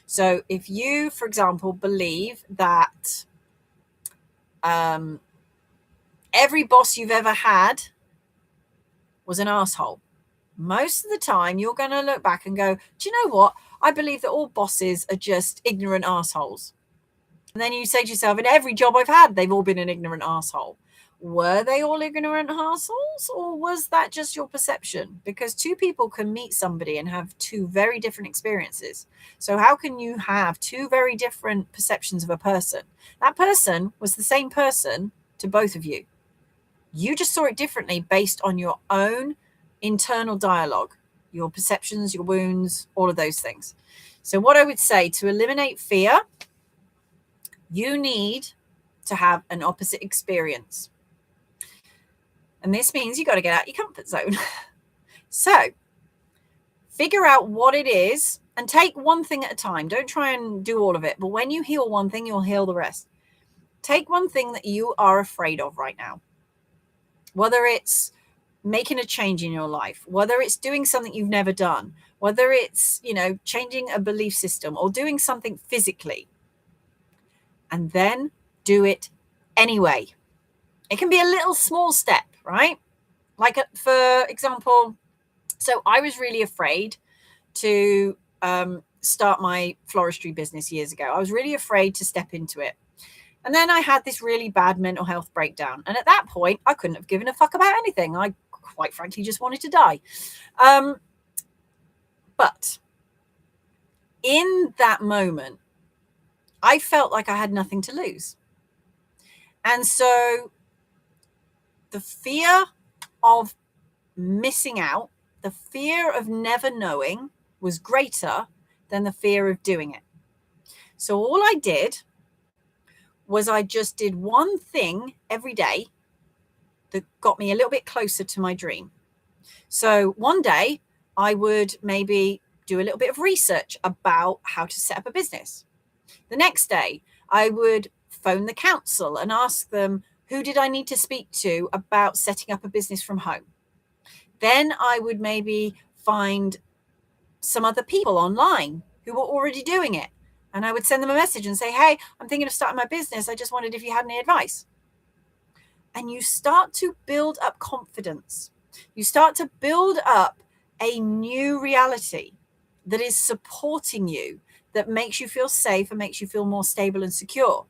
So if you, for example, believe that every boss you've ever had was an asshole, most of the time you're going to look back and go, do you know what? I believe that all bosses are just ignorant assholes. And then you say to yourself, in every job I've had, they've all been an ignorant asshole. Were they all ignorant assholes, or was that just your perception? Because two people can meet somebody and have two very different experiences. So how can you have two very different perceptions of a person? That person was the same person to both of you. You just saw it differently based on your own internal dialogue, your perceptions, your wounds, all of those things. So what I would say, to eliminate fear, you need to have an opposite experience. And this means you got to get out your comfort zone. So figure out what it is and take one thing at a time. Don't try and do all of it. But when you heal one thing, you'll heal the rest. Take one thing that you are afraid of right now. Whether it's making a change in your life, whether it's doing something you've never done, whether it's, changing a belief system or doing something physically. And then do it anyway. It can be a little small step, right? Like, for example, so I was really afraid to start my floristry business years ago. I was really afraid to step into it. And then I had this really bad mental health breakdown. And at that point, I couldn't have given a fuck about anything. I quite frankly just wanted to die. But in that moment, I felt like I had nothing to lose. And so the fear of missing out, the fear of never knowing was greater than the fear of doing it. So all I did was I just did one thing every day that got me a little bit closer to my dream. So one day I would maybe do a little bit of research about how to set up a business. The next day I would phone the council and ask them, who did I need to speak to about setting up a business from home? Then I would maybe find some other people online who were already doing it. And I would send them a message and say, hey, I'm thinking of starting my business. I just wondered if you had any advice. And you start to build up confidence. You start to build up a new reality that is supporting you, that makes you feel safe and makes you feel more stable and secure.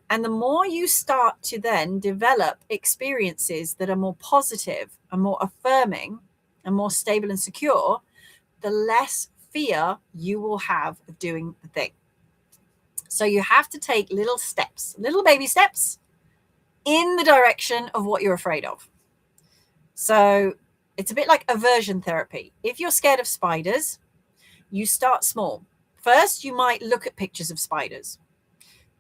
And the more you start to then develop experiences that are more positive and more affirming and more stable and secure, the less fear you will have of doing the thing. So you have to take little steps, little baby steps in the direction of what you're afraid of. So it's a bit like aversion therapy. If you're scared of spiders, you start small. First, you might look at pictures of spiders.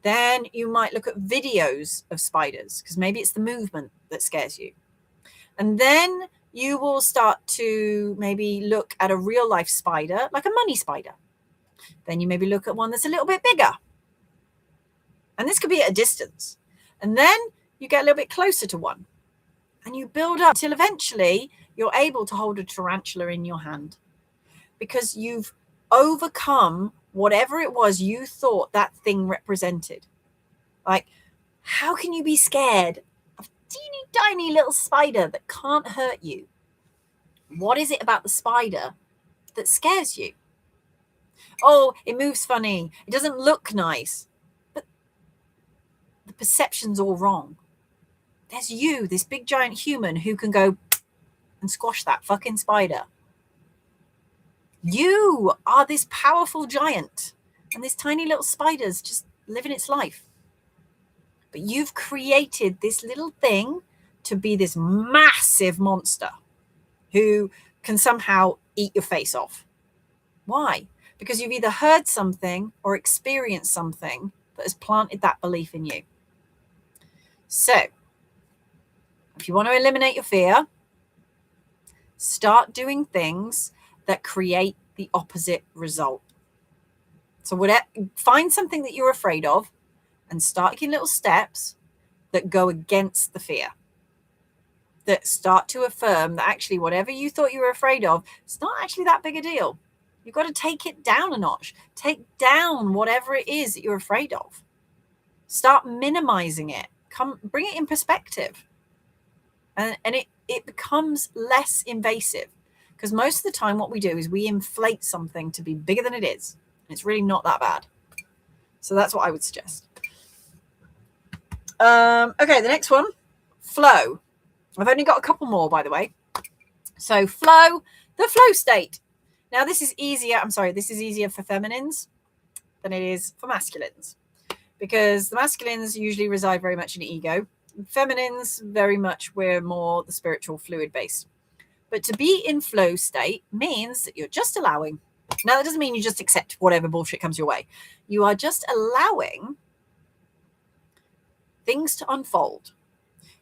Then you might look at videos of spiders, because maybe it's the movement that scares you. And then you will start to maybe look at a real life spider, like a money spider. Then you maybe look at one that's a little bit bigger. And this could be at a distance. And then you get a little bit closer to one. And you build up until eventually you're able to hold a tarantula in your hand, because you've overcome whatever it was you thought that thing represented. Like, how can you be scared of a teeny tiny little spider that can't hurt you? What is it about the spider that scares you? Oh, it moves funny. It doesn't look nice. But the perception's all wrong. There's you, this big giant human who can go and squash that fucking spider. You are this powerful giant, and this tiny little spider's just living its life. But you've created this little thing to be this massive monster who can somehow eat your face off. Why? Because you've either heard something or experienced something that has planted that belief in you. So, if you want to eliminate your fear, start doing things that create the opposite result. So find something that you're afraid of and start taking little steps that go against the fear, that start to affirm that actually whatever you thought you were afraid of, it's not actually that big a deal. You've got to take it down a notch. Take down whatever it is that you're afraid of. Start minimizing it. Bring it in perspective. And it becomes less invasive. Because most of the time what we do is we inflate something to be bigger than it is. And it's really not that bad. So that's what I would suggest. Okay, the next one, flow. I've only got a couple more, by the way. So flow, the flow state. Now this is easier. This is easier for feminines than it is for masculines. Because the masculines usually reside very much in ego. Feminines, very much, we're more the spiritual fluid base. But to be in flow state means that you're just allowing. Now, that doesn't mean you just accept whatever bullshit comes your way. You are just allowing things to unfold.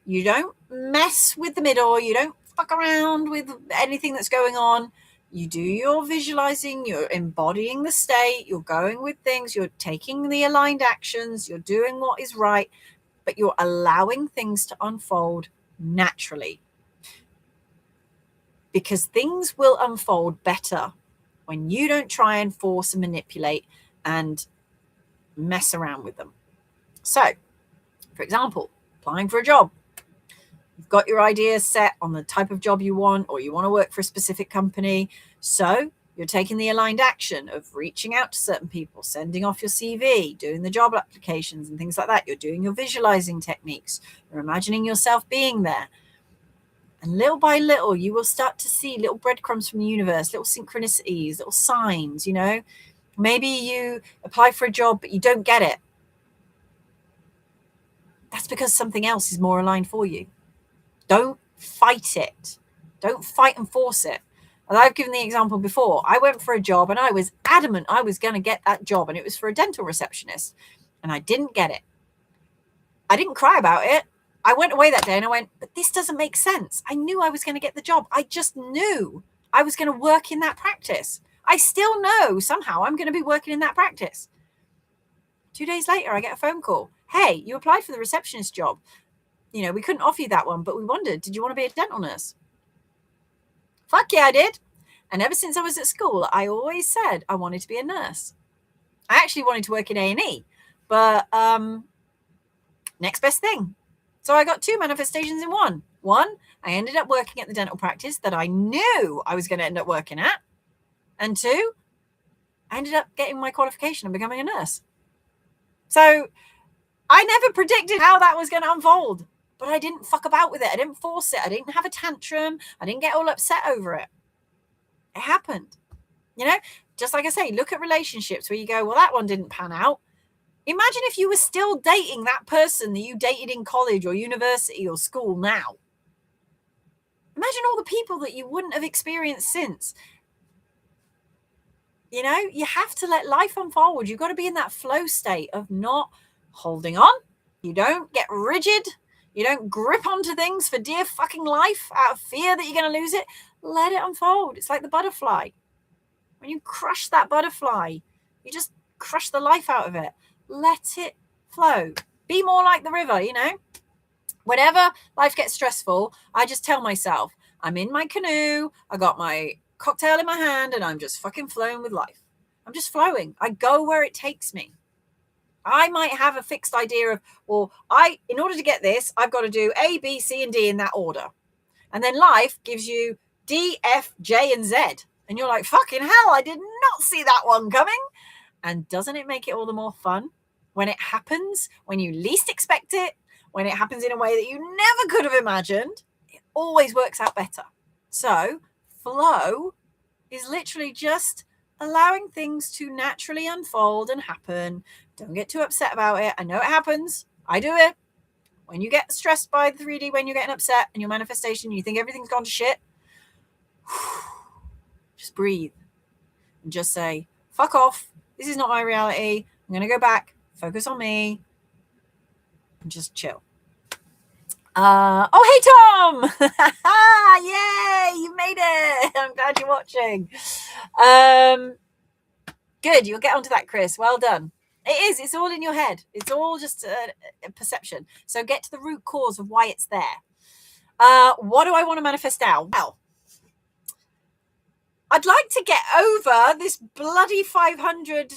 You don't mess with the middle. You don't fuck around with anything that's going on. You do your visualizing. You're embodying the state. You're going with things. You're taking the aligned actions. You're doing what is right. But you're allowing things to unfold naturally. Because things will unfold better when you don't try and force and manipulate and mess around with them. So, for example, applying for a job. You've got your ideas set on the type of job you want, or you want to work for a specific company. So You're taking the aligned action of reaching out to certain people, sending off your CV, doing the job applications and things like that. You're doing your visualizing techniques. You're imagining yourself being there. And little by little, you will start to see little breadcrumbs from the universe, little synchronicities, little signs, you know. Maybe you apply for a job, but you don't get it. That's because something else is more aligned for you. Don't fight it. Don't fight and force it. And I've given the example before. I went for a job and I was adamant I was going to get that job, and it was for a dental receptionist, and I didn't get it. I didn't cry about it. I went away that day and I went, but this doesn't make sense. I knew I was going to get the job. I just knew I was going to work in that practice. I still know somehow I'm going to be working in that practice. 2 days later, I get a phone call. Hey, you applied for the receptionist job. You know, we couldn't offer you that one, but we wondered, did you want to be a dental nurse? Fuck yeah, I did. And ever since I was at school, I always said I wanted to be a nurse. I actually wanted to work in A&E, but next best thing. So I got 2 manifestations in one. One, I ended up working at the dental practice that I knew I was going to end up working at. And 2, I ended up getting my qualification and becoming a nurse. So I never predicted how that was going to unfold, but I didn't fuck about with it. I didn't force it. I didn't have a tantrum. I didn't get all upset over it. It happened. You know, just like I say, look at relationships where you go, well, that one didn't pan out. Imagine if you were still dating that person that you dated in college or university or school now. Imagine all the people that you wouldn't have experienced since. You know, you have to let life unfold. You've got to be in that flow state of not holding on. You don't get rigid. You don't grip onto things for dear fucking life out of fear that you're going to lose it. Let it unfold. It's like the butterfly. When you crush that butterfly, you just crush the life out of it. Let it flow. Be more like the river, you know. Whenever life gets stressful, I just tell myself, I'm in my canoe. I got my cocktail in my hand and I'm just fucking flowing with life. I'm just flowing. I go where it takes me. I might have a fixed idea of, well, in order to get this, I've got to do A, B, C, and D in that order. And then life gives you D, F, J, and Z. And you're like, fucking hell, I did not see that one coming. And doesn't it make it all the more fun when it happens, when you least expect it, when it happens in a way that you never could have imagined? It always works out better. So flow is literally just allowing things to naturally unfold and happen. Don't get too upset about it. I know it happens. I do it. When you get stressed by the 3D, when you're getting upset and your manifestation, you think everything's gone to shit, just breathe and just say, fuck off. This is not my reality. I'm going to go back, focus on me, and just chill. Oh, hey, Tom. Yay, you made it. I'm glad you're watching. Good. You'll get onto that, Chris. Well done. It is. It's all in your head. It's all just a perception. So get to the root cause of why it's there. What do I want to manifest now? Well, I'd like to get over this bloody 500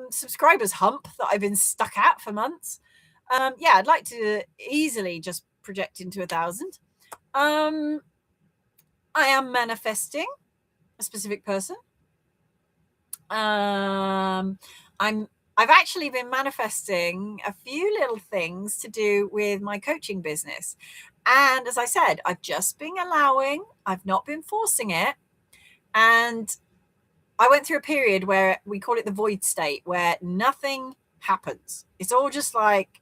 subscribers hump that I've been stuck at for months. Yeah, I'd like to easily just project into 1,000. I am manifesting a specific person. I've actually been manifesting a few little things to do with my coaching business. And as I said, I've just been allowing, I've not been forcing it. And I went through a period where we call it the void state, where nothing happens. It's all just like,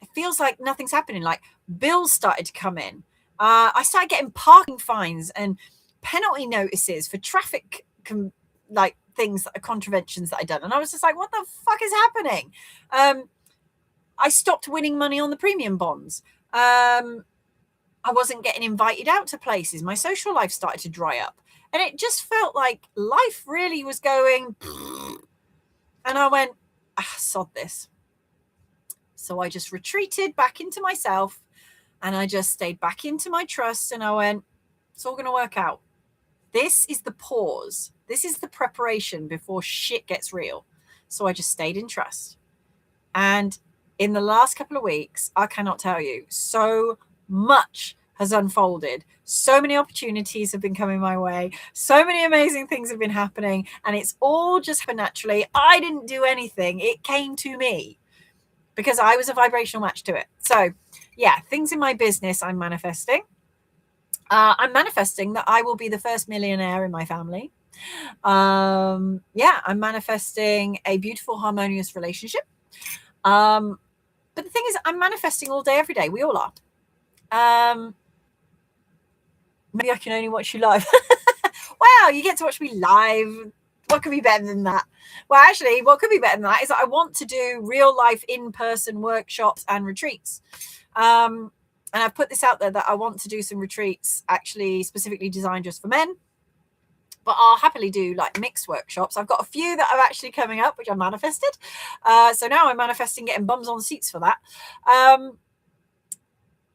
it feels like nothing's happening. Like bills started to come in. I started getting parking fines and penalty notices for traffic, things that are contraventions that I done. And I was just like, what the fuck is happening? I stopped winning money on the premium bonds. I wasn't getting invited out to places. My social life started to dry up. And it just felt like life really was going. And I went, sod this. So I just retreated back into myself and I just stayed back into my trust. And I went, it's all going to work out. This is the pause. This is the preparation before shit gets real. So I just stayed in trust. And in the last couple of weeks, I cannot tell you, so much has unfolded. So many opportunities have been coming my way. So many amazing things have been happening, and it's all just happened naturally. I didn't do anything. It came to me because I was a vibrational match to it. So yeah, things in my business I'm manifesting. I'm manifesting that I will be the first millionaire in my family. Yeah, I'm manifesting a beautiful, harmonious relationship. But the thing is, I'm manifesting all day, every day. We all are. Maybe I can only watch you live. Wow, you get to watch me live. What could be better than that? Well, actually, what could be better than that is that I want to do real life in-person workshops and retreats. And I've put this out there that I want to do some retreats actually specifically designed just for men. But I'll happily do like mixed workshops. I've got a few that are actually coming up, which I manifested. So now I'm manifesting getting bums on seats for that.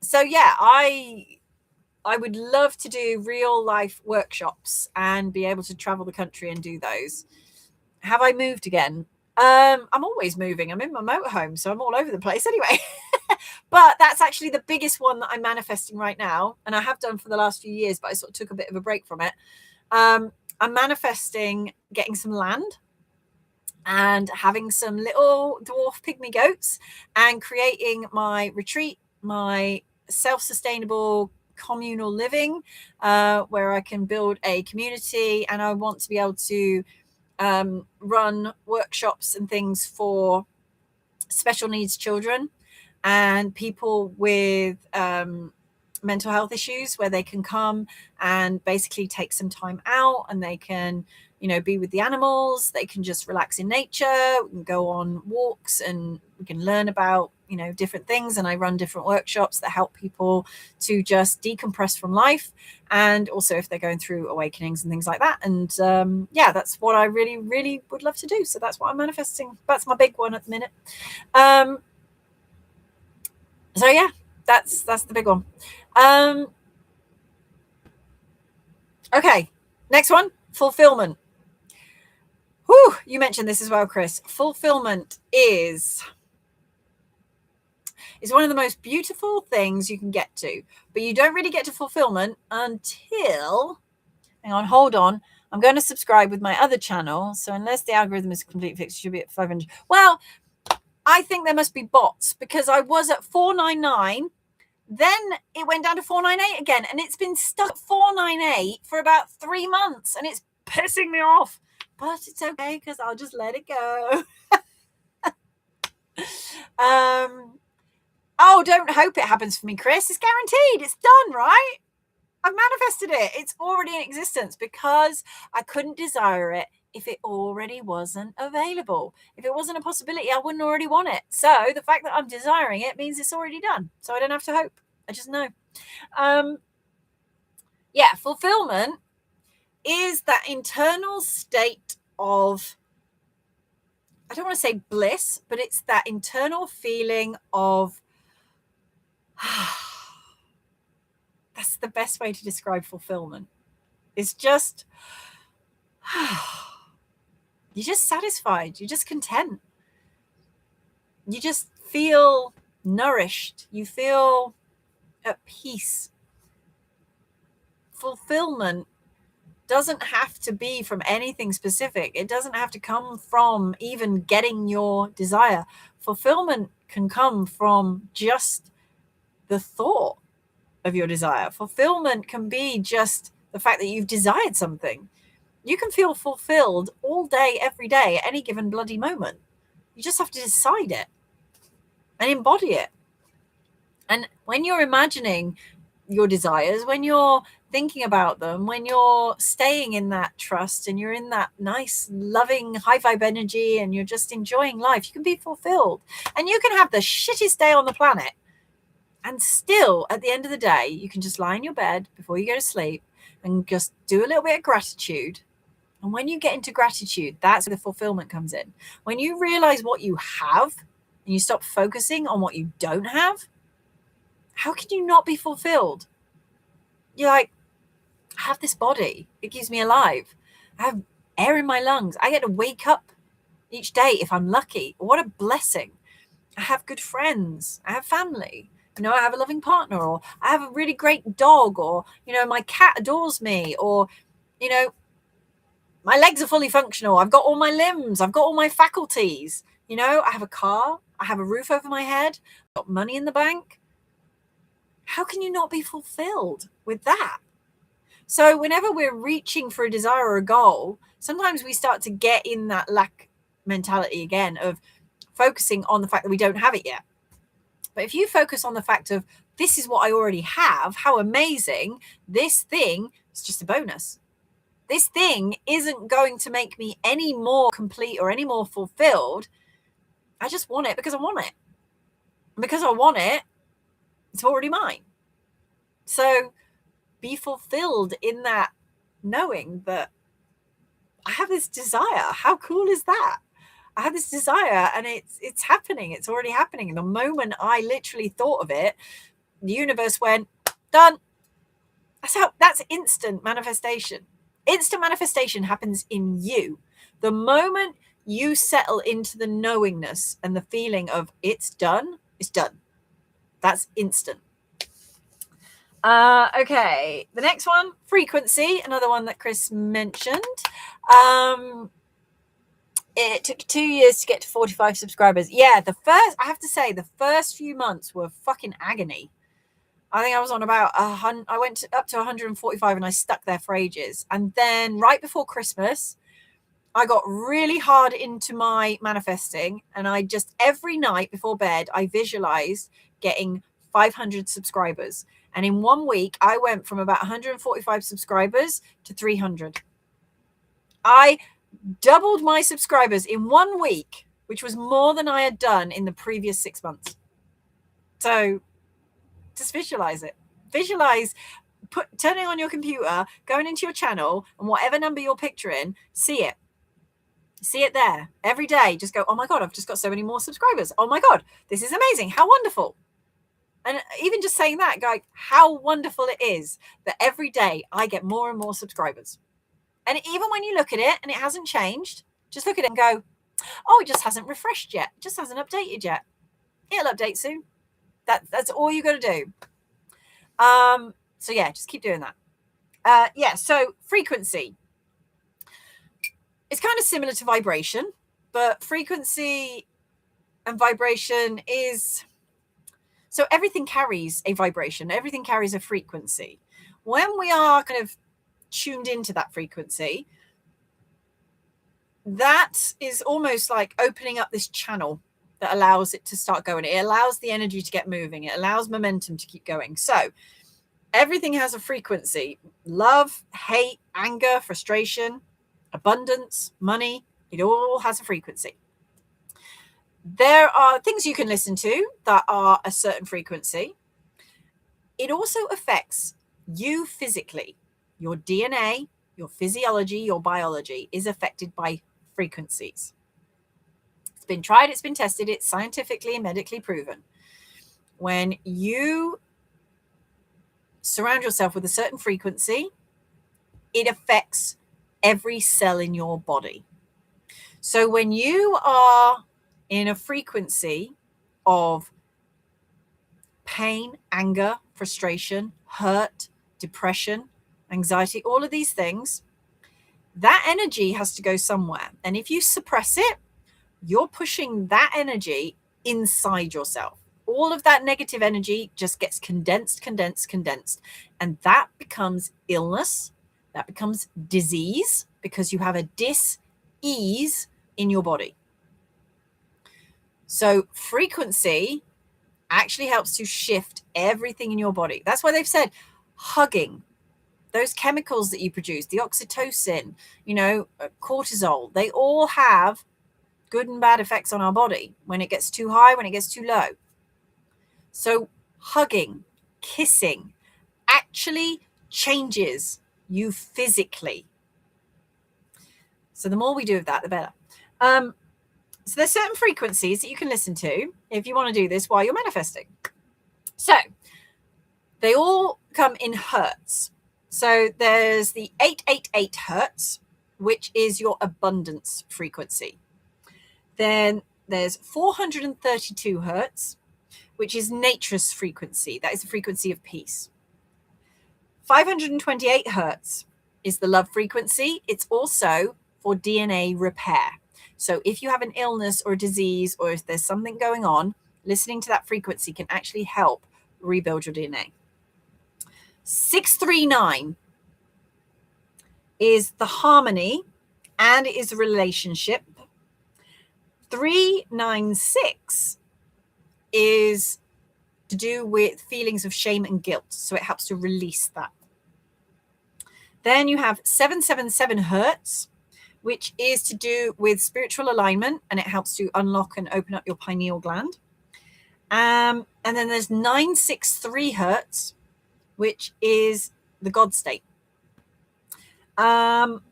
So yeah, I would love to do real life workshops and be able to travel the country and do those. Have I moved again? I'm always moving. I'm in my motorhome, so I'm all over the place anyway. But that's actually the biggest one that I'm manifesting right now. And I have done for the last few years, but I sort of took a bit of a break from it. I'm manifesting getting some land and having some little dwarf pygmy goats and creating my retreat, my self-sustainable communal living, where I can build a community. And I want to be able to run workshops and things for special needs children and people with mental health issues, where they can come and basically take some time out and they can, you know, be with the animals. They can just relax in nature. We can go on walks and we can learn about, you know, different things. And I run different workshops that help people to just decompress from life. And also if they're going through awakenings and things like that. And yeah, that's what I really, really would love to do. So that's what I'm manifesting. That's my big one at the minute. So yeah, that's the big one. Okay, next one, fulfillment. Whew, you mentioned this as well, Chris. Fulfillment is one of the most beautiful things you can get to, but you don't really get to fulfillment until, hang on, hold on. I'm going to subscribe with my other channel. So unless the algorithm is completely fixed, it should be at 500. Well, I think there must be bots because I was at 499. Then it went down to 498 again, and it's been stuck at 498 for about 3 months, and it's pissing me off. But it's okay because I'll just let it go. Oh, don't hope it happens for me, Chris. It's guaranteed. It's done, right? I've manifested it. It's already in existence because I couldn't desire it if it already wasn't available. If it wasn't a possibility, I wouldn't already want it. So the fact that I'm desiring it means it's already done. So I don't have to hope. I just know. Yeah, fulfillment is that internal state of, I don't want to say bliss, but it's that internal feeling of, that's the best way to describe fulfillment. It's just, you're just satisfied. You're just content. You just feel nourished. You feel at peace. Fulfillment doesn't have to be from anything specific. It doesn't have to come from even getting your desire. Fulfillment can come from just the thought of your desire. Fulfillment can be just the fact that you've desired something. You can feel fulfilled all day, every day, at any given bloody moment. You just have to decide it and embody it. And when you're imagining your desires, when you're thinking about them, when you're staying in that trust and you're in that nice, loving, high vibe energy and you're just enjoying life, you can be fulfilled. And you can have the shittest day on the planet. And still, at the end of the day, you can just lie in your bed before you go to sleep and just do a little bit of gratitude. And when you get into gratitude, that's where the fulfillment comes in. When you realize what you have and you stop focusing on what you don't have, how can you not be fulfilled? You're like, I have this body. It keeps me alive. I have air in my lungs. I get to wake up each day if I'm lucky. What a blessing. I have good friends. I have family. I have a loving partner, or I have a really great dog, or, my cat adores me, or, my legs are fully functional. I've got all my limbs. I've got all my faculties. I have a car. I have a roof over my head. I've got money in the bank. How can you not be fulfilled with that? So whenever we're reaching for a desire or a goal, sometimes we start to get in that lack mentality again of focusing on the fact that we don't have it yet. But if you focus on the fact of, this is what I already have, how amazing, this thing is just a bonus. This thing isn't going to make me any more complete or any more fulfilled. I just want it because I want it. And because I want it, it's already mine. So be fulfilled in that knowing that I have this desire. How cool is that? I have this desire and it's happening. It's already happening. And the moment I literally thought of it, the universe went, done. That's instant manifestation. Instant manifestation happens in you. The moment you settle into the knowingness and the feeling of it's done, it's done. That's instant. Okay, the next one, frequency, another one that Chris mentioned. It took 2 years to get to 45 subscribers. Yeah, I have to say, the first few months were fucking agony. I think I was on about I went up to 145 and I stuck there for ages. And then right before Christmas, I got really hard into my manifesting, and I just, every night before bed, I visualized getting 500 subscribers. And in 1 week, I went from about 145 subscribers to 300. I doubled my subscribers in 1 week, which was more than I had done in the previous 6 months. So just visualize it. Visualize turning on your computer, going into your channel, and whatever number you're picturing, see it. See it there every day. Just go, oh my God, I've just got so many more subscribers. Oh my God, this is amazing. How wonderful. And even just saying that, go, how wonderful it is that every day I get more and more subscribers. And even when you look at it and it hasn't changed, just look at it and go, oh, it just hasn't refreshed yet. It just hasn't updated yet. It'll update soon. That's all you got to do. So yeah, just keep doing that. So frequency. It's kind of similar to vibration, but frequency and vibration is, so everything carries a vibration, everything carries a frequency. When we are kind of tuned into that frequency, that is almost like opening up this channel that allows it to start going. It allows the energy to get moving. It allows momentum to keep going. So everything has a frequency. Love, hate, anger, frustration, abundance, money, it all has a frequency. There are things you can listen to that are a certain frequency. It also affects you physically. Your DNA, your physiology, your biology is affected by frequencies. It's been tried, it's been tested, it's scientifically and medically proven. When you surround yourself with a certain frequency, it affects every cell in your body. So when you are in a frequency of pain, anger, frustration, hurt, depression, anxiety, all of these things, that energy has to go somewhere. And if you suppress it, you're pushing that energy inside yourself. All of that negative energy just gets condensed. And that becomes illness. That becomes disease because you have a dis-ease in your body. So frequency actually helps to shift everything in your body. That's why they've said hugging, those chemicals that you produce, the oxytocin, cortisol, they all have good and bad effects on our body when it gets too high, when it gets too low. So hugging, kissing actually changes you physically. So the more we do of that, the better. So there's certain frequencies that you can listen to if you want to do this while you're manifesting. So they all come in hertz. So there's the 888 hertz, which is your abundance frequency. Then there's 432 hertz, which is nature's frequency. That is the frequency of peace. 528 hertz is the love frequency. It's also for DNA repair. So if you have an illness or a disease, or if there's something going on, listening to that frequency can actually help rebuild your DNA. 639 is the harmony, and it is a relationship. 396 is to do with feelings of shame and guilt. So it helps to release that. Then you have 777 hertz, which is to do with spiritual alignment, and it helps to unlock and open up your pineal gland. And then there's 963 hertz, which is the God state. There's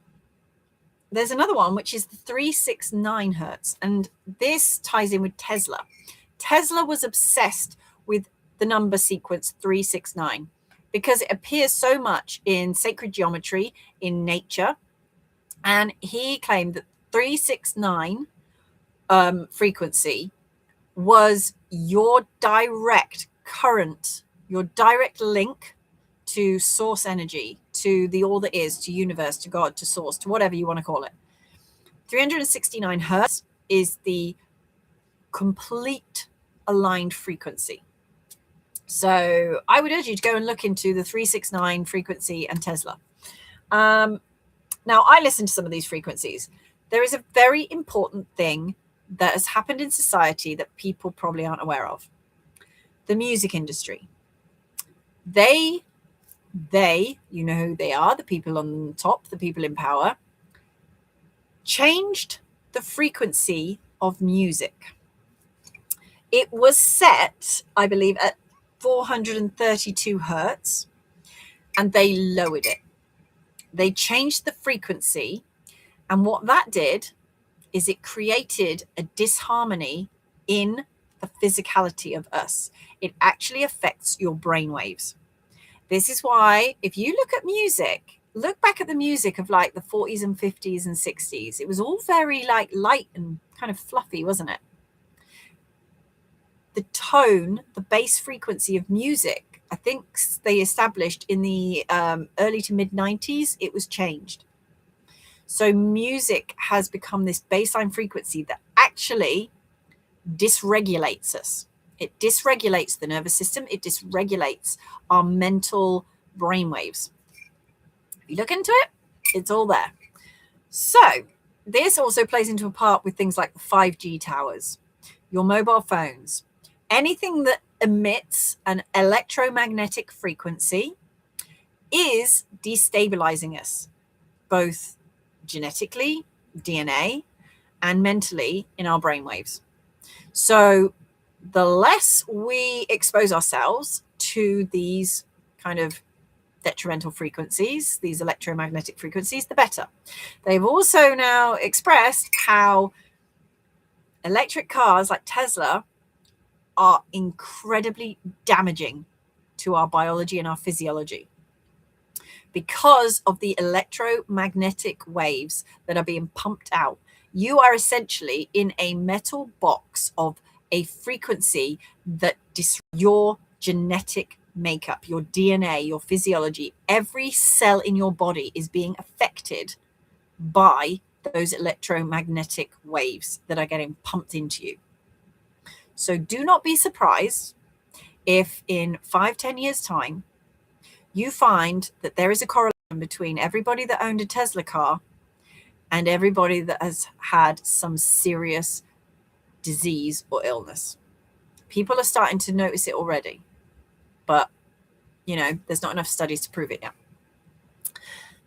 another one, which is the 369 hertz, and this ties in with Tesla. Tesla was obsessed with the number sequence 369 because it appears so much in sacred geometry, in nature, and he claimed that 369 frequency was your direct current, your direct link to source energy, to the all that is, to universe, to God, to source, to whatever you want to call it. 369 hertz is the complete aligned frequency. So I would urge you to go and look into the 369 frequency and Tesla. Now, I listen to some of these frequencies. There is a very important thing that has happened in society that people probably aren't aware of. The music industry. They, you know who they are, the people on top, the people in power, changed the frequency of music. It was set, I believe, at 432 hertz, and they lowered it. They changed the frequency, and what that did is it created a disharmony in the physicality of us. It actually affects your brainwaves. This is why, if you look at music, look back at the music of like the 40s and 50s and 60s, it was all very like light and kind of fluffy, wasn't it? The tone, the bass frequency of music, I think they established in the early to mid 90s, it was changed. So music has become this baseline frequency that actually dysregulates us. It dysregulates the nervous system. It dysregulates our mental brainwaves. If you look into it, it's all there. So this also plays into a part with things like the 5G towers, your mobile phones, anything that emits an electromagnetic frequency is destabilizing us, both genetically, DNA, and mentally in our brainwaves. So the less we expose ourselves to these kind of detrimental frequencies, these electromagnetic frequencies, the better. They've also now expressed how electric cars like Tesla are incredibly damaging to our biology and our physiology because of the electromagnetic waves that are being pumped out. You are essentially in a metal box of a frequency that disrupts your genetic makeup, your DNA, your physiology. Every cell in your body is being affected by those electromagnetic waves that are getting pumped into you. So do not be surprised if in 5-10 years' time, you find that there is a correlation between everybody that owned a Tesla car and everybody that has had some serious disease or illness. People are starting to notice it already, but there's not enough studies to prove it yet.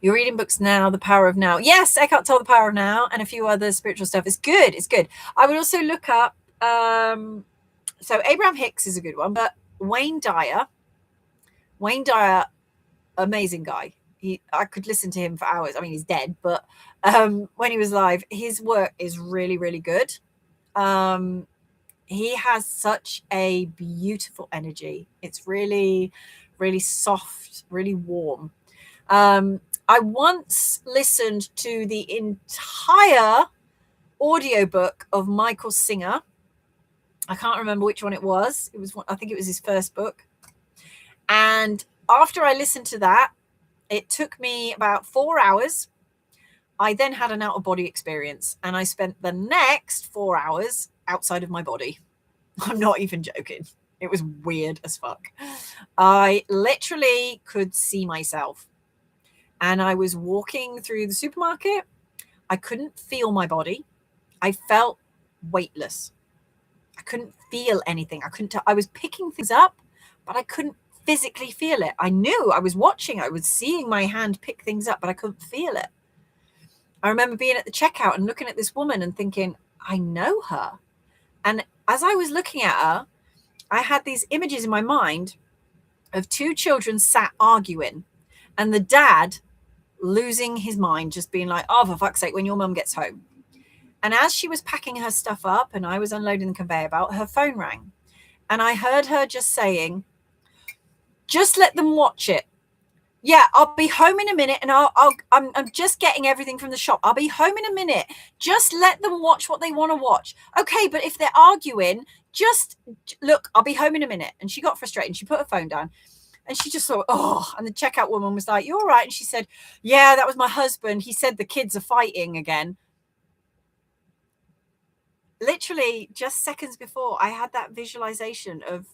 You're reading books now, The Power of Now. Yes, Eckhart Tolle, The Power of Now, and a few other spiritual stuff. It's good. It's good. I would also look up, so Abraham Hicks is a good one, but Wayne Dyer, amazing guy. I could listen to him for hours. I mean, he's dead, but when he was alive, his work is really, really good. He has such a beautiful energy. It's really, really soft, really warm. I once listened to the entire audiobook of Michael Singer. I can't remember which one it was. I think it was his first book. And after I listened to that, it took me about 4 hours. I then had an out-of-body experience, and I spent the next 4 hours outside of my body. I'm not even joking. It was weird as fuck. I literally could see myself. And I was walking through the supermarket. I couldn't feel my body. I felt weightless. I couldn't feel anything. I was picking things up, but I couldn't physically feel it. I knew I was watching. I was seeing my hand pick things up, but I couldn't feel it. I remember being at the checkout and looking at this woman and thinking, I know her. And as I was looking at her, I had these images in my mind of two children sat arguing and the dad losing his mind, just being like, oh, for fuck's sake, when your mum gets home. And as she was packing her stuff up and I was unloading the conveyor belt, her phone rang. And I heard her just saying, just let them watch it. Yeah, I'll be home in a minute, and I'm just getting everything from the shop. I'll be home in a minute. Just let them watch what they want to watch. Okay, but if they're arguing, just look, I'll be home in a minute. And she got frustrated and she put her phone down and she just thought, oh, and the checkout woman was like, you all right? And she said, yeah, that was my husband. He said the kids are fighting again. Literally just seconds before, I had that visualization of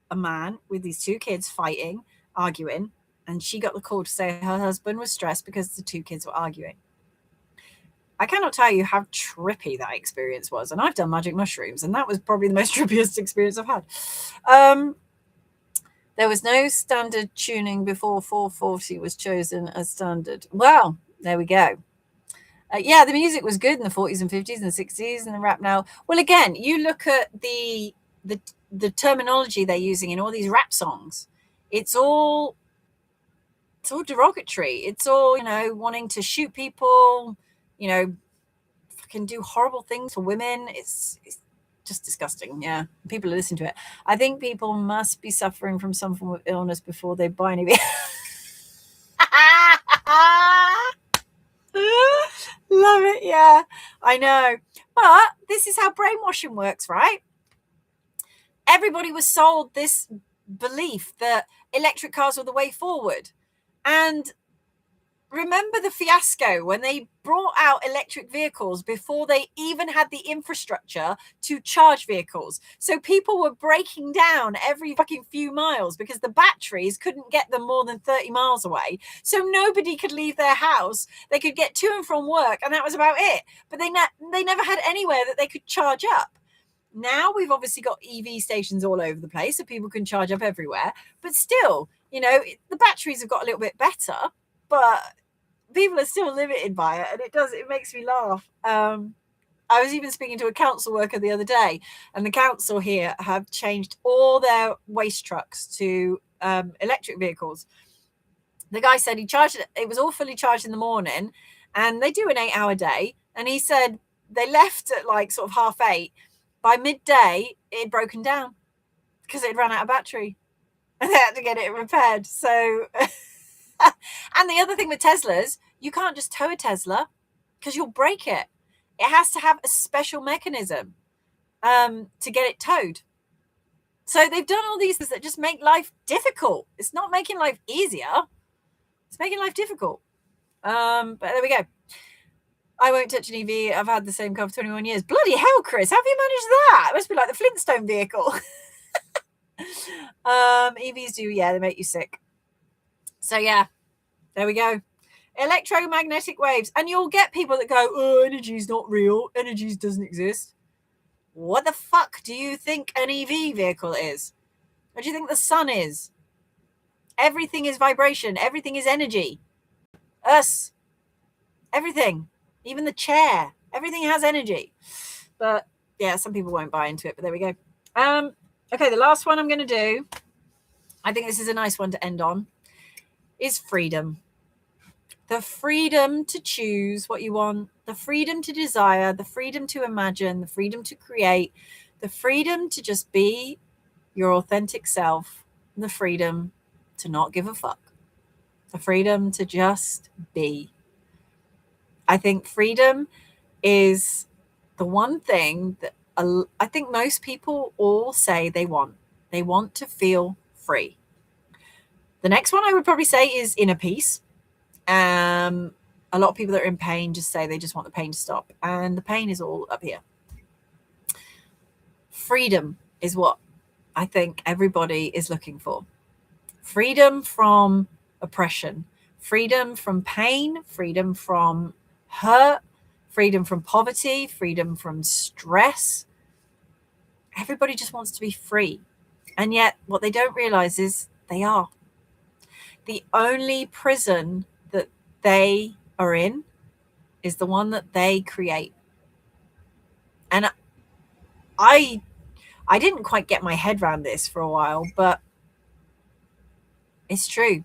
a man with these two kids fighting, arguing. And she got the call to say her husband was stressed because the two kids were arguing. I cannot tell you how trippy that experience was. And I've done magic mushrooms, and that was probably the most trippiest experience I've had. There was no standard tuning before 440 was chosen as standard. Well, there we go. Yeah, the music was good in the 40s and 50s and 60s, and the rap now. Well, again, you look at the terminology they're using in all these rap songs. It's all derogatory. It's all, wanting to shoot people, fucking do horrible things for women. It's just disgusting. Yeah. People listen to it. I think people must be suffering from some form of illness before they buy any. Love it. Yeah, I know. But this is how brainwashing works, right? Everybody was sold this belief that electric cars were the way forward. And remember the fiasco when they brought out electric vehicles before they even had the infrastructure to charge vehicles. So people were breaking down every fucking few miles because the batteries couldn't get them more than 30 miles away. So nobody could leave their house. They could get to and from work, and that was about it. But they never had anywhere that they could charge up. Now we've obviously got EV stations all over the place, so people can charge up everywhere. But still, the batteries have got a little bit better, but people are still limited by it, and it makes me laugh. I was even speaking to a council worker the other day, and the council here have changed all their waste trucks to electric vehicles. The guy said he charged it was all fully charged in the morning, and they do an 8-hour day, and he said they left at like sort of 8:30. By midday, it had broken down because it had run out of battery and they had to get it repaired. So, and the other thing with Teslas, you can't just tow a Tesla because you'll break it. It has to have a special mechanism to get it towed. So they've done all these things that just make life difficult. It's not making life easier. It's making life difficult. But there we go. I won't touch an EV. I've had the same car for 21 years. Bloody hell, Chris. How have you managed that? It must be like the Flintstone vehicle. EVs do, yeah, they make you sick. So, yeah, there we go. Electromagnetic waves. And you'll get people that go, oh, energy's not real. Energy doesn't exist. What the fuck do you think an EV vehicle is? What do you think the sun is? Everything is vibration. Everything is energy. Us. Everything. Even the chair, everything has energy. But yeah, some people won't buy into it, but there we go. Okay, the last one I'm going to do, I think this is a nice one to end on, is freedom. The freedom to choose what you want, the freedom to desire, the freedom to imagine, the freedom to create, the freedom to just be your authentic self, the freedom to not give a fuck, the freedom to just be. I think freedom is the one thing that I think most people all say they want to feel free. The next one I would probably say is inner peace. A lot of people that are in pain just say they just want the pain to stop, and the pain is all up here. Freedom is what I think everybody is looking for. Freedom from oppression, freedom from pain, freedom from hurt, freedom from poverty, freedom from stress. Everybody just wants to be free. And yet what they don't realize is they are. The only prison that they are in is the one that they create. And I didn't quite get my head around this for a while, but it's true.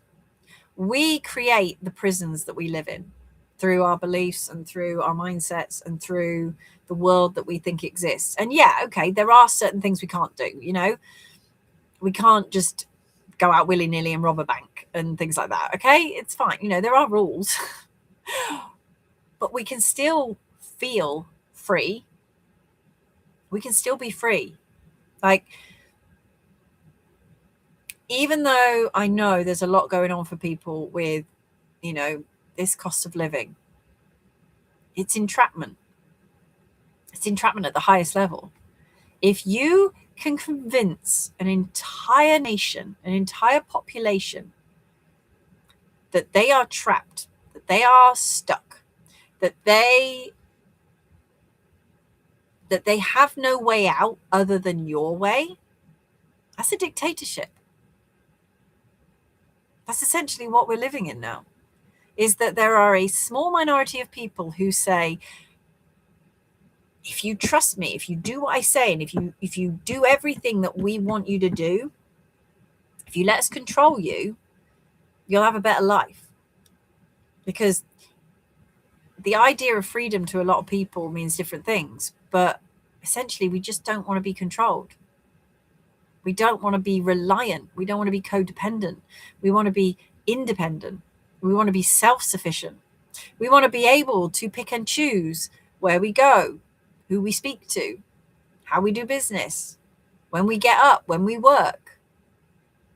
We create the prisons that we live in through our beliefs and through our mindsets and through the world that we think exists. And yeah, okay, there are certain things we can't do, you know. We can't just go out willy-nilly and rob a bank and things like that. Okay, it's fine. You know, there are rules. But we can still feel free. We can still be free. Like, even though I know there's a lot going on for people with, you know, this cost of living, it's entrapment. It's entrapment at the highest level. If you can convince an entire nation, an entire population that they are trapped, that they are stuck, that they have no way out other than your way, that's a dictatorship. That's essentially what we're living in now, is that there are a small minority of people who say, if you trust me, if you do what I say, and if you do everything that we want you to do, if you let us control you, you'll have a better life. Because the idea of freedom to a lot of people means different things, but essentially we just don't want to be controlled. We don't want to be reliant. We don't want to be codependent. We want to be independent. We want to be self-sufficient. We want to be able to pick and choose where we go, who we speak to, how we do business, when we get up, when we work.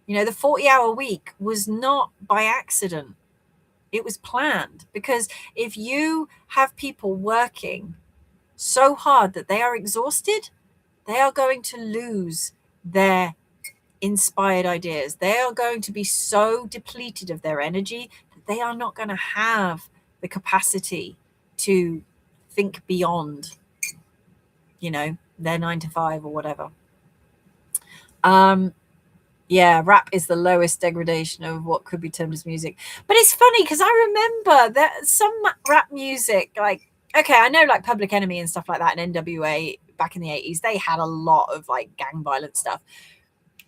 You know, the 40-hour week was not by accident. It was planned, because if you have people working so hard that they are exhausted, they are going to lose their inspired ideas. They are going to be so depleted of their energy that they are not going to have the capacity to think beyond, you know, their 9 to 5 or whatever. Yeah, rap is the lowest degradation of what could be termed as music. But it's funny because I remember that some rap music, like, okay, I know like Public Enemy and stuff like that, and NWA back in the 80s, they had a lot of like gang violent stuff.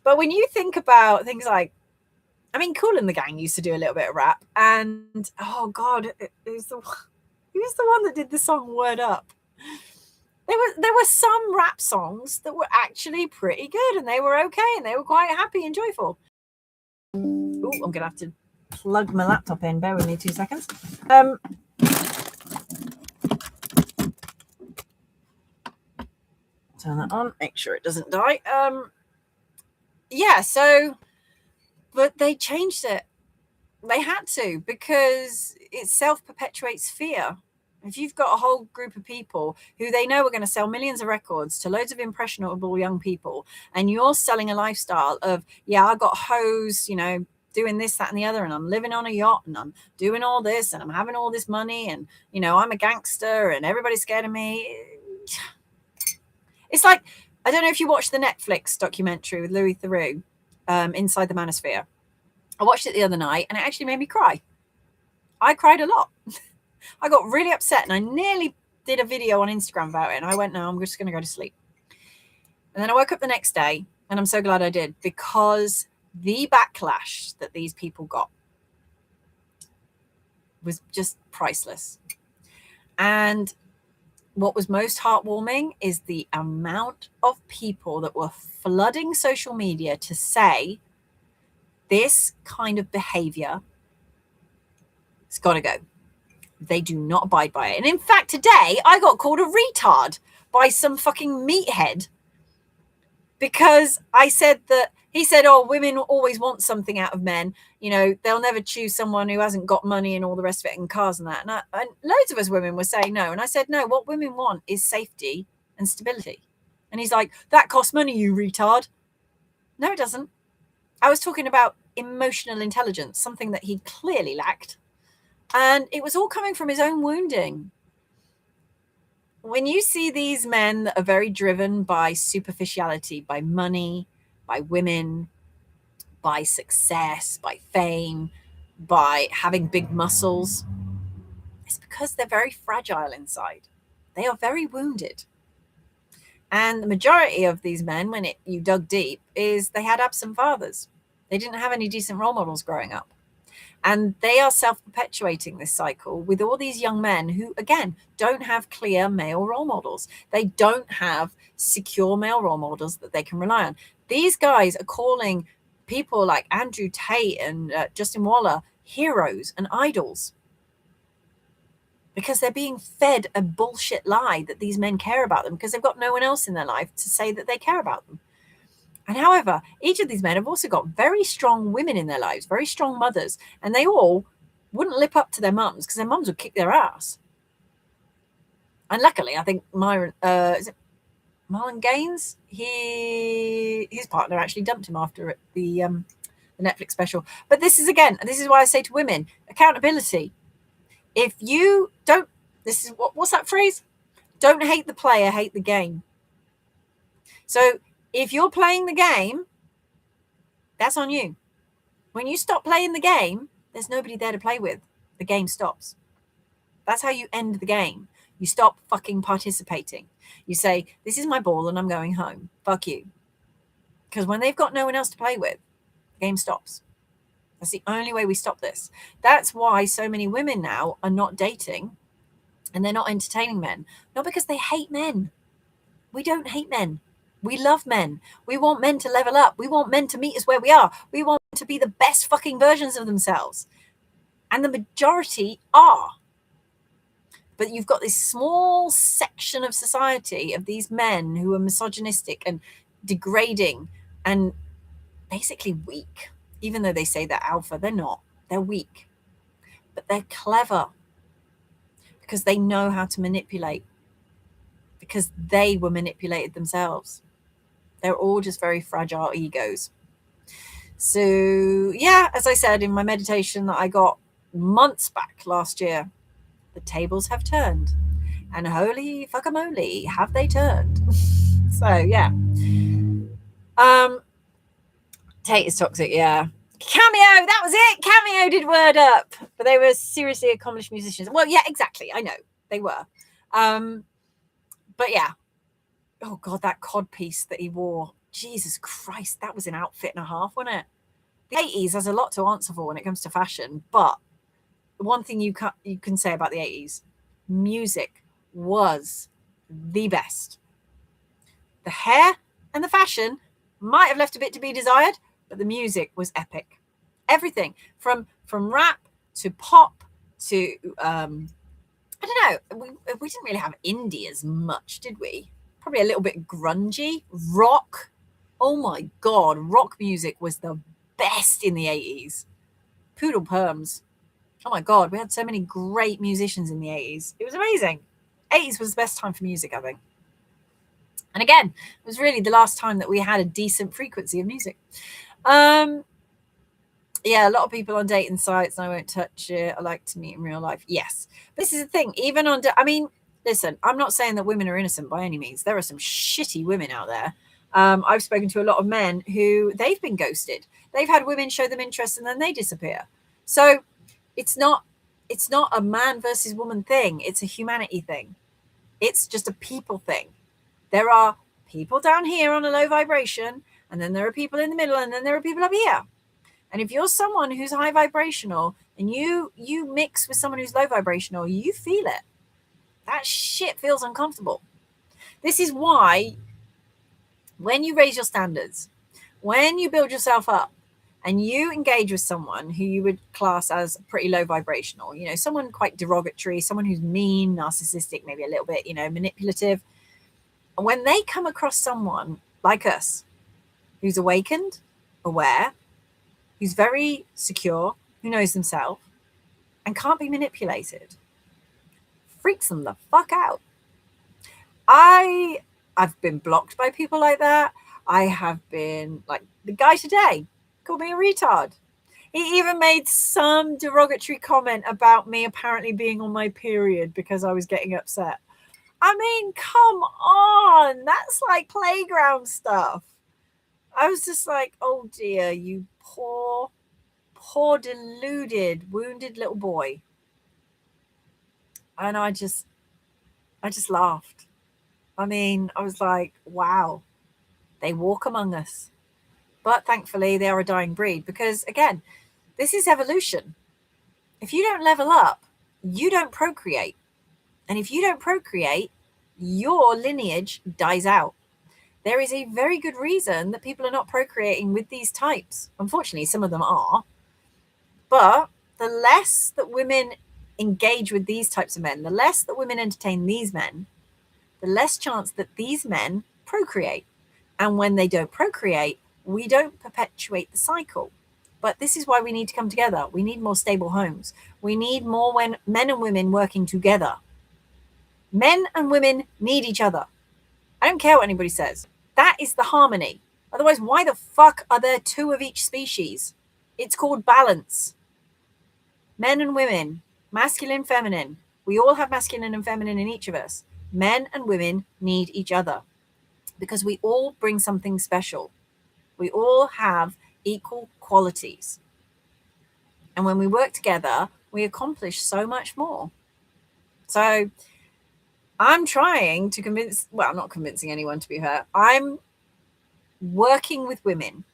But when you think about things like, I mean, Kool and the Gang used to do a little bit of rap, and oh god, who's the one that did the song Word Up? There were some rap songs that were actually pretty good, and they were okay, and they were quite happy and joyful. Oh, I'm gonna have to plug my laptop in. Bear with me 2 seconds. Turn that on. Make sure it doesn't die. Yeah. So, but they changed it. They had to, because it self-perpetuates fear. If you've got a whole group of people who they know are going to sell millions of records to loads of impressionable young people, and you're selling a lifestyle of, yeah, I got hoes, you know, doing this, that, and the other, and I'm living on a yacht, and I'm doing all this, and I'm having all this money, and, you know, I'm a gangster, and everybody's scared of me. It's like, I don't know if you watched the Netflix documentary with Louis Theroux, Inside the Manosphere. I watched it the other night, and it actually made me cry. I cried a lot. I got really upset, and I nearly did a video on Instagram about it. And I went, no, I'm just going to go to sleep. And then I woke up the next day, and I'm so glad I did, because the backlash that these people got was just priceless. And what was most heartwarming is the amount of people that were flooding social media to say this kind of behavior, it's got to go. They do not abide by it. And in fact, today I got called a retard by some fucking meathead because I said that. He said, oh, women always want something out of men. You know, they'll never choose someone who hasn't got money and all the rest of it and cars and that. And loads of us women were saying no. And I said, no, what women want is safety and stability. And he's like, that costs money, you retard. No, it doesn't. I was talking about emotional intelligence, something that he clearly lacked. And it was all coming from his own wounding. When you see these men that are very driven by superficiality, by money, by women, by success, by fame, by having big muscles, it's because they're very fragile inside. They are very wounded. And the majority of these men, when you dug deep, is they had absent fathers. They didn't have any decent role models growing up. And they are self-perpetuating this cycle with all these young men who, again, don't have clear male role models. They don't have secure male role models that they can rely on. These guys are calling people like Andrew Tate and Justin Waller heroes and idols because they're being fed a bullshit lie that these men care about them because they've got no one else in their life to say that they care about them. And however, each of these men have also got very strong women in their lives, very strong mothers, and they all wouldn't lip up to their mums because their mums would kick their ass. And luckily, I think Marlon Gaines, his partner actually dumped him after the Netflix special. But this is why I say to women, accountability. If you don't, this is what's that phrase? Don't hate the player, hate the game. So if you're playing the game, that's on you. When you stop playing the game, there's nobody there to play with. The game stops. That's how you end the game. You stop fucking participating. You say, this is my ball and I'm going home. Fuck you. Because when they've got no one else to play with, the game stops. That's the only way we stop this. That's why so many women now are not dating and they're not entertaining men. Not because they hate men. We don't hate men. We love men. We want men to level up. We want men to meet us where we are. We want them to be the best fucking versions of themselves. And the majority are. But you've got this small section of society of these men who are misogynistic and degrading and basically weak. Even though they say they're alpha, they're not. They're weak. But they're clever because they know how to manipulate, because they were manipulated themselves. They're all just very fragile egos. So, yeah, as I said in my meditation that I got months back last year, the tables have turned. And holy fuckamoly, have they turned. So, yeah. Tate is toxic, yeah. Cameo, that was it. Cameo did Word Up. But they were seriously accomplished musicians. Well, yeah, exactly. I know. They were. But, yeah. Oh, God, that cod piece that he wore. Jesus Christ, that was an outfit and a half, wasn't it? The 80s has a lot to answer for when it comes to fashion. But one thing you can say about the 80s, music was the best. The hair and the fashion might have left a bit to be desired, but the music was epic. Everything from rap to pop to, I don't know, we didn't really have indie as much, did we? Probably a little bit grungy. Rock. Oh my God, rock music was the best in the 80s. Poodle Perms. Oh my God, we had so many great musicians in the 80s. It was amazing. 80s was the best time for music, I think. And again, it was really the last time that we had a decent frequency of music. Yeah, a lot of people on dating sites, and I won't touch it. I like to meet in real life. Yes. But this is the thing. Even on, listen, I'm not saying that women are innocent by any means. There are some shitty women out there. I've spoken to a lot of men who they've been ghosted. They've had women show them interest and then they disappear. So it's not a man versus woman thing. It's a humanity thing. It's just a people thing. There are people down here on a low vibration, and then there are people in the middle, and then there are people up here. And if you're someone who's high vibrational and you mix with someone who's low vibrational, you feel it. That shit feels uncomfortable. This is why when you raise your standards, when you build yourself up and you engage with someone who you would class as pretty low vibrational, someone quite derogatory, someone who's mean, narcissistic, maybe a little bit, manipulative, when they come across someone like us, who's awakened, aware, who's very secure, who knows themselves, and can't be manipulated, freaks them the fuck out. I've been blocked by people like that. I have been, like, the guy today called me a retard. He even made some derogatory comment about me apparently being on my period because I was getting upset. I mean, come on. That's like playground stuff. I was just like, oh dear, you poor, poor, deluded, wounded little boy. And I just laughed. I mean, I was like, wow, they walk among us. But thankfully, they are a dying breed because, again, this is evolution. If you don't level up, you don't procreate. And if you don't procreate, your lineage dies out. There is a very good reason that people are not procreating with these types. Unfortunately, some of them are. But the less that women engage with these types of men, the less that women entertain these men, the less chance that these men procreate. And when they don't procreate, we don't perpetuate the cycle. But this is why we need to come together. We need more stable homes. We need more men and women working together. Men and women need each other. I don't care what anybody says. That is the harmony. Otherwise, why the fuck are there two of each species? It's called balance. Men and women, masculine, feminine. We all have masculine and feminine in each of us. Men and women need each other because we all bring something special. We all have equal qualities. And when we work together, we accomplish so much more. So I'm trying to convince, well, I'm not convincing anyone to be her. I'm working with women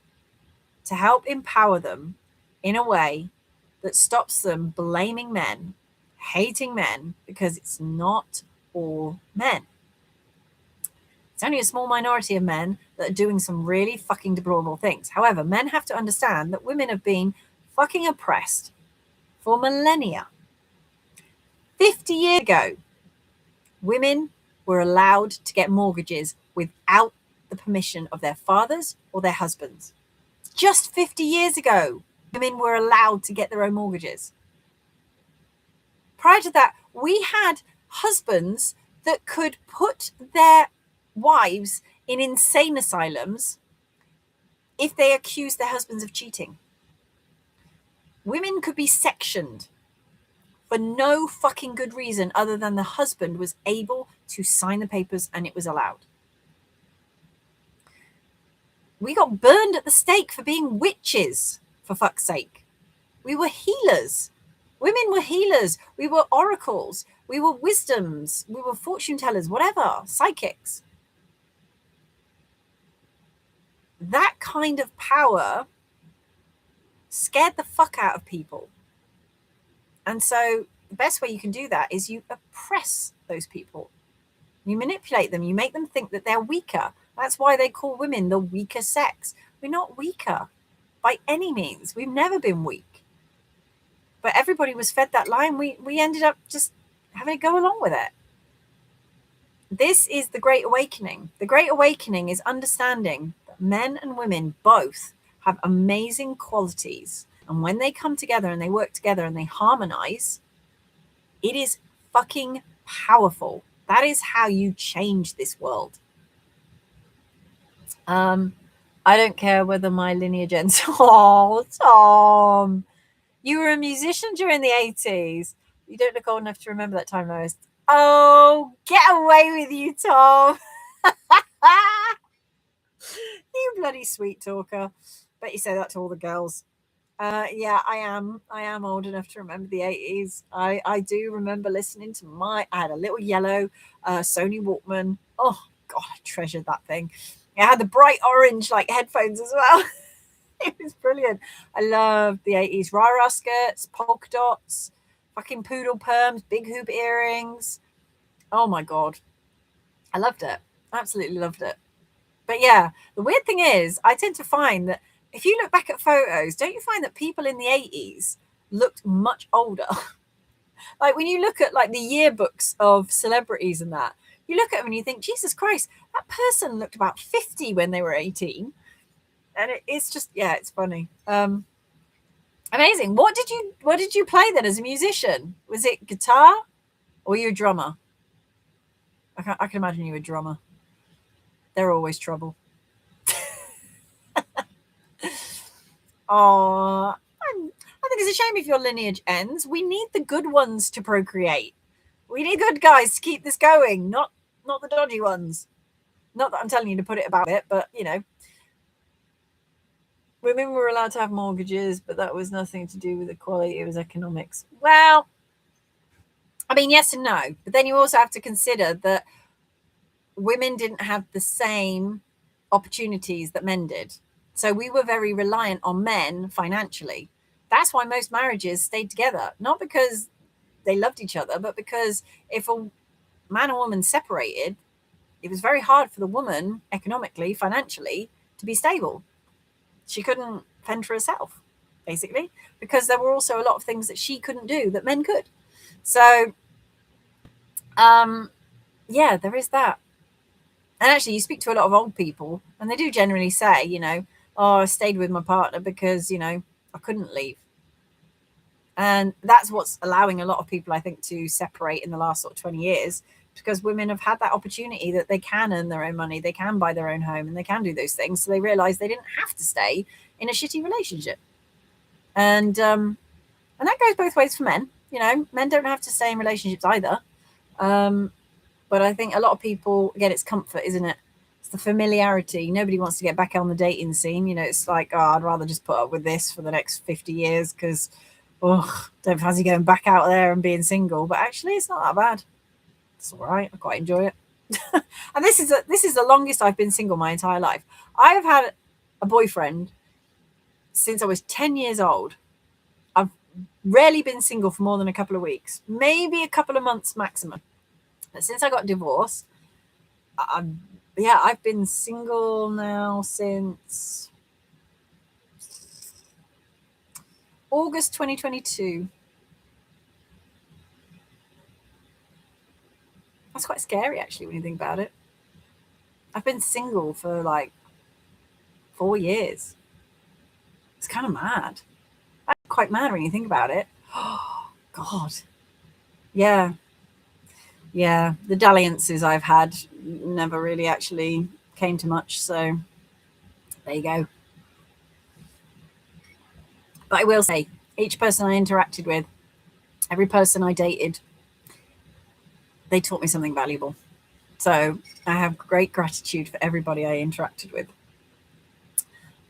to help empower them in a way that stops them blaming men, hating men, because it's not all men. It's only a small minority of men that are doing some really fucking deplorable things. However, men have to understand that women have been fucking oppressed for millennia. 50 years ago, women were allowed to get mortgages without the permission of their fathers or their husbands. Just 50 years ago, women were allowed to get their own mortgages. Prior to that, we had husbands that could put their wives in insane asylums if they accused their husbands of cheating. Women could be sectioned for no fucking good reason other than the husband was able to sign the papers and it was allowed. We got burned at the stake for being witches, for fuck's sake. We were healers. Women were healers. We were oracles. We were wisdoms. We were fortune tellers, whatever, psychics. That kind of power scared the fuck out of people. And so the best way you can do that is you oppress those people. You manipulate them. You make them think that they're weaker. That's why they call women the weaker sex. We're not weaker by any means. We've never been weak. But everybody was fed that line. We ended up just having to go along with it. This is the Great Awakening. The Great Awakening is understanding that men and women both have amazing qualities. And when they come together and they work together and they harmonize, it is fucking powerful. That is how you change this world. I don't care whether my lineage ends. Oh, Tom, you were a musician during the 80s. You don't look old enough to remember that time, Lois. Oh, get away with you, Tom. You bloody sweet talker. Bet you say that to all the girls. Yeah, I am old enough to remember the 80s. I do remember listening to I had a little yellow Sony Walkman. Oh, God, I treasured that thing. It had the bright orange like headphones as well. It was brilliant. I loved the 80s. Rah-rah skirts, polka dots, fucking poodle perms, big hoop earrings. Oh my God. I loved it. Absolutely loved it. But yeah, the weird thing is, I tend to find that if you look back at photos, don't you find that people in the 80s looked much older? Like when you look at like the yearbooks of celebrities and that, you look at them and you think, Jesus Christ, that person looked about 50 when they were 18. And it's just, yeah, it's funny. Amazing. What did you play then as a musician? Was it guitar or were you a drummer? I can imagine you were a drummer. They're always trouble. Oh, I think it's a shame if your lineage ends. We need the good ones to procreate. We need good guys to keep this going, not the dodgy ones. Not that I'm telling you to put it about it, but women were allowed to have mortgages, but that was nothing to do with equality. It was economics. Well, I mean, yes and no. But then you also have to consider that women didn't have the same opportunities that men did. So we were very reliant on men financially. That's why most marriages stayed together, not because they loved each other, but because if a man and woman separated, it was very hard for the woman economically, financially, to be stable. She couldn't fend for herself, basically, because there were also a lot of things that she couldn't do that men could. So, yeah, there is that. And actually, you speak to a lot of old people, and they do generally say, oh, I stayed with my partner because, I couldn't leave. And that's what's allowing a lot of people, I think, to separate in the last sort of 20 years, because women have had that opportunity that they can earn their own money, they can buy their own home, and they can do those things. So they realize they didn't have to stay in a shitty relationship. And that goes both ways for men. Men don't have to stay in relationships either. But I think a lot of people, again, it's comfort, isn't it? It's the familiarity. Nobody wants to get back on the dating scene. It's like, oh, I'd rather just put up with this for the next 50 years because, don't fancy going back out there and being single. But actually, it's not that bad. It's all right. I quite enjoy it. And this is the longest I've been single my entire life. I have had a boyfriend since I was 10 years old. I've rarely been single for more than a couple of weeks, maybe a couple of months maximum. But since I got divorced, I've been single now since August 2022. That's quite scary, actually, when you think about it. I've been single for like 4 years. It's kind of mad. That's quite mad when you think about it. Oh, God. Yeah. Yeah. The dalliances I've had never really actually came to much. So there you go. But I will say, each person I interacted with, every person I dated, they taught me something valuable. So I have great gratitude for everybody I interacted with.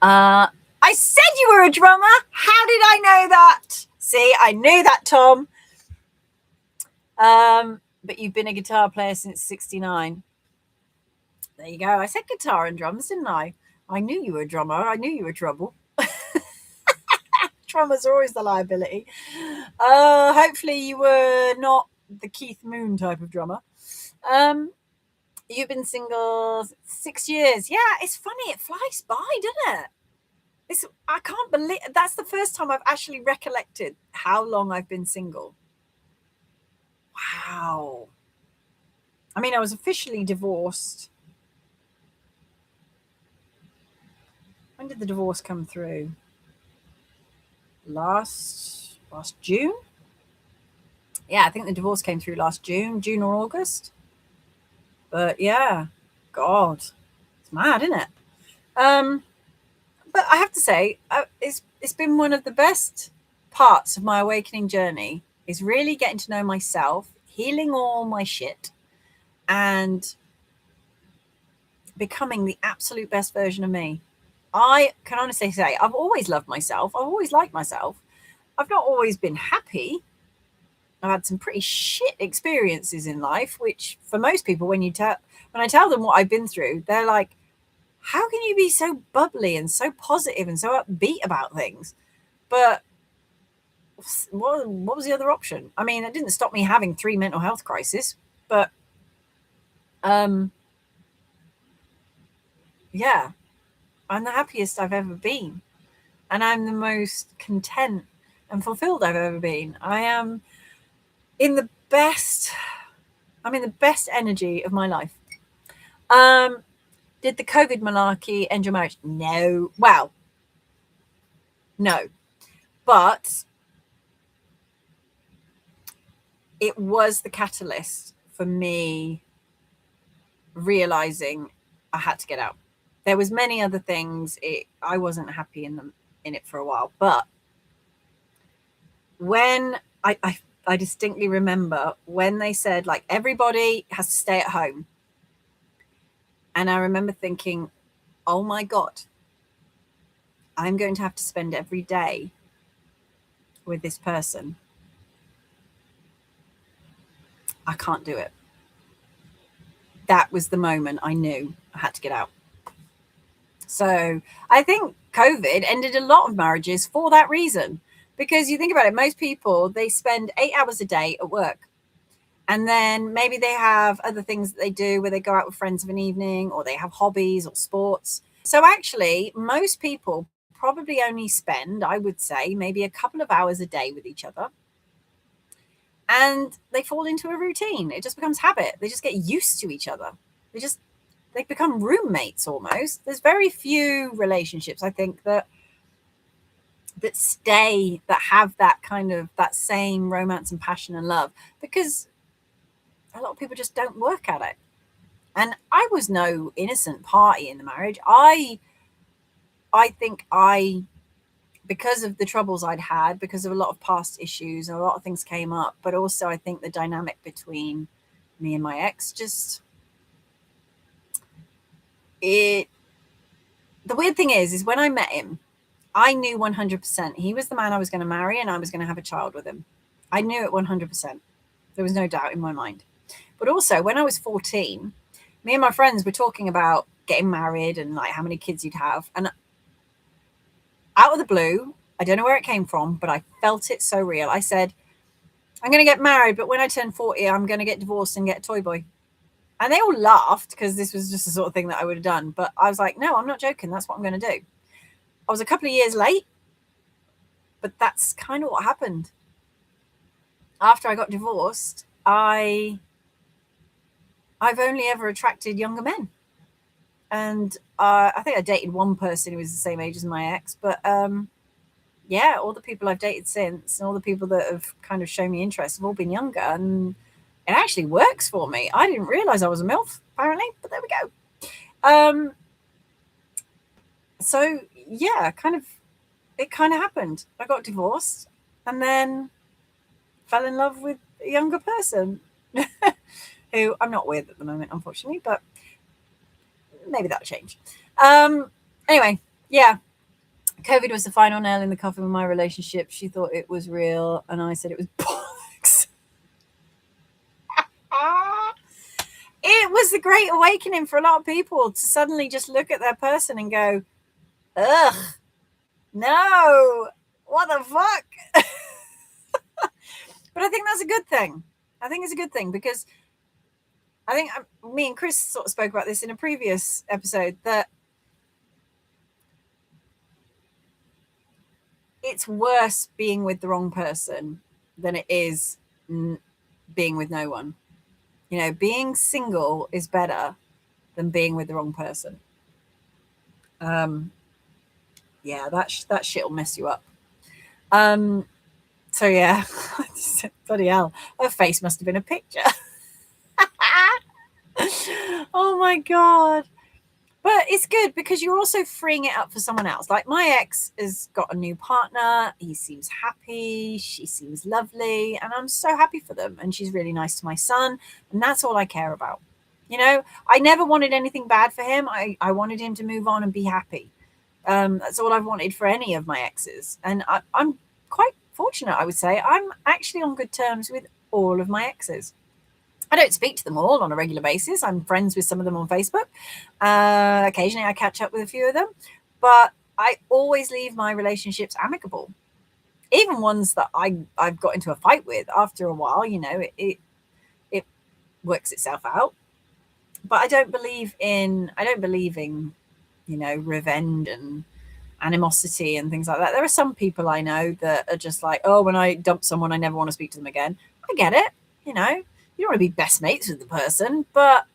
I said you were a drummer. How did I know that? See, I knew that, Tom. But you've been a guitar player since 69. There you go. I said guitar and drums, didn't I? I knew you were a drummer. I knew you were trouble. Drummers are always the liability. Hopefully you were not the Keith Moon type of drummer. You've been single 6 years. Yeah, it's funny. It flies by, doesn't it? I can't believe that's the first time I've actually recollected how long I've been single. Wow. I mean, I was officially divorced. When did the divorce come through? Last June? Yeah, I think the divorce came through last June or August. But yeah, God, it's mad, isn't it? But I have to say, it's been one of the best parts of my awakening journey, is really getting to know myself, healing all my shit, and becoming the absolute best version of me. I can honestly say I've always loved myself. I've always liked myself. I've not always been happy. I've had some pretty shit experiences in life, which for most people, when I tell them what I've been through, they're like, how can you be so bubbly and so positive and so upbeat about things? But what was the other option? I mean, it didn't stop me having 3 mental health crises, but yeah, I'm the happiest I've ever been. And I'm the most content and fulfilled I've ever been. I am in the best I'm in the best energy of my life. Did the COVID malarkey end your marriage? No. Well, no. But it was the catalyst for me realizing I had to get out. There was many other things. I wasn't happy in it for a while, but when I distinctly remember when they said like everybody has to stay at home, and I remember thinking, oh my God, I'm going to have to spend every day with this person. I can't do it. That was the moment I knew I had to get out. So I think COVID ended a lot of marriages for that reason. Because you think about it, most people, they spend 8 hours a day at work. And then maybe they have other things that they do where they go out with friends of an evening, or they have hobbies or sports. So actually, most people probably only spend, I would say, maybe a couple of hours a day with each other. And they fall into a routine. It just becomes habit. They just get used to each other. They become roommates almost. There's very few relationships, I think, that stay, that have that kind of that same romance and passion and love, because a lot of people just don't work at it. And I was no innocent party in the marriage. I think because of the troubles I'd had, because of a lot of past issues and a lot of things came up, but also I think the dynamic between me and my ex just the weird thing is when I met him, I knew 100% he was the man I was going to marry and I was going to have a child with him. I knew it 100%. There was no doubt in my mind. But also, when I was 14, me and my friends were talking about getting married and like how many kids you'd have. And out of the blue, I don't know where it came from, but I felt it so real. I said, I'm going to get married, but when I turn 40, I'm going to get divorced and get a toy boy. And they all laughed because this was just the sort of thing that I would have done. But I was like, no, I'm not joking. That's what I'm going to do. I was a couple of years late, but that's kind of what happened. After I got divorced, I've only ever attracted younger men. And I think I dated one person who was the same age as my ex. But yeah, all the people I've dated since and all the people that have kind of shown me interest have all been younger. And it actually works for me. I didn't realize I was a MILF, apparently, but there we go. So yeah, it kind of happened. I got divorced and then fell in love with a younger person who I'm not with at the moment, unfortunately, but maybe that'll change. Anyway, yeah, COVID was the final nail in the coffin of my relationship. She thought it was real, and I said it was bollocks. It was the great awakening for a lot of people to suddenly just look at their person and go, ugh, no, what the fuck? But I think that's a good thing. I think it's a good thing because I think me and Chris sort of spoke about this in a previous episode, that it's worse being with the wrong person than it is being with no one. You know, being single is better than being with the wrong person. Yeah, that shit will mess you up. So yeah, bloody hell, her face must have been a picture. Oh my God. But it's good because you're also freeing it up for someone else. Like my ex has got a new partner. He seems happy. She seems lovely. And I'm so happy for them. And she's really nice to my son. And that's all I care about. You know, I never wanted anything bad for him. I wanted him to move on and be happy. That's all I've wanted for any of my exes. And I'm quite fortunate, I would say. I'm actually on good terms with all of my exes. I don't speak to them all on a regular basis. I'm friends with some of them on Facebook. Occasionally I catch up with a few of them, but I always leave my relationships amicable. Even ones that I've got into a fight with, after a while, you know, it works itself out. But I don't believe in, you know, revenge and animosity and things like that. There are some people I know that are just like, oh, when I dump someone, I never want to speak to them again. I get it. You know, you don't want to be best mates with the person, but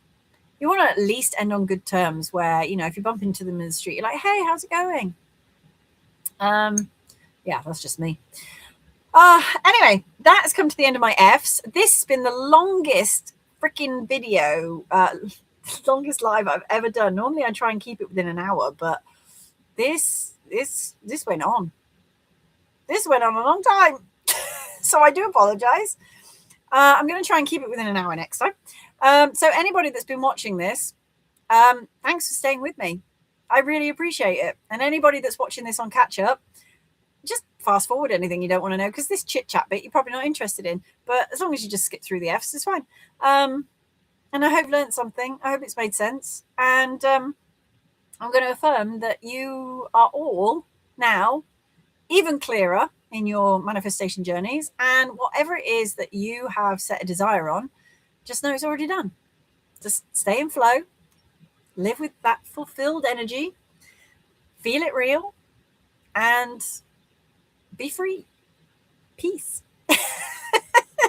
you want to at least end on good terms where, you know, if you bump into them in the street, you're like, hey, how's it going? Yeah, that's just me. Anyway, that has come to the end of my Fs. This has been the longest freaking video, longest live I've ever done. Normally I try and keep it within an hour, but this went on. This went on a long time. So I do apologize. I'm going to try and keep it within an hour next time. So anybody that's been watching this, thanks for staying with me. I really appreciate it. And anybody that's watching this on catch up, just fast forward anything you don't want to know, because this chit chat bit you're probably not interested in. But as long as you just skip through the Fs, it's fine. And I hope you've learned something. I hope it's made sense. And I'm going to affirm that you are all now even clearer in your manifestation journeys, and whatever it is that you have set a desire on, just know it's already done. Just stay in flow, live with that fulfilled energy, feel it real, and be free. Peace.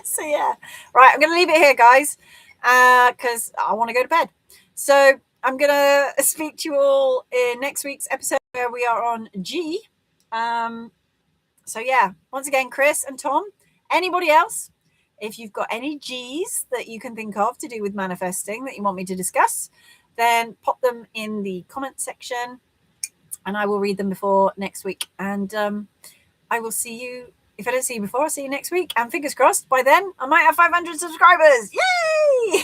So yeah, right, I'm going to leave it here, guys, because I want to go to bed. So I'm going to speak to you all in next week's episode where we are on G. So yeah, once again, Chris and Tom, anybody else, if you've got any G's that you can think of to do with manifesting that you want me to discuss, then pop them in the comment section and I will read them before next week. And I will see you. If I don't see you before, I'll see you next week. And fingers crossed, by then I might have 500 subscribers. Yay!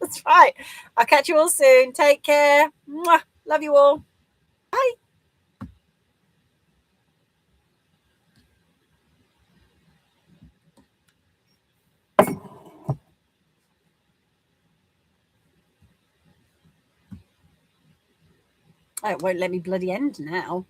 That's right. I'll catch you all soon. Take care. Mwah. Love you all. Bye. Oh, it won't let me bloody end now.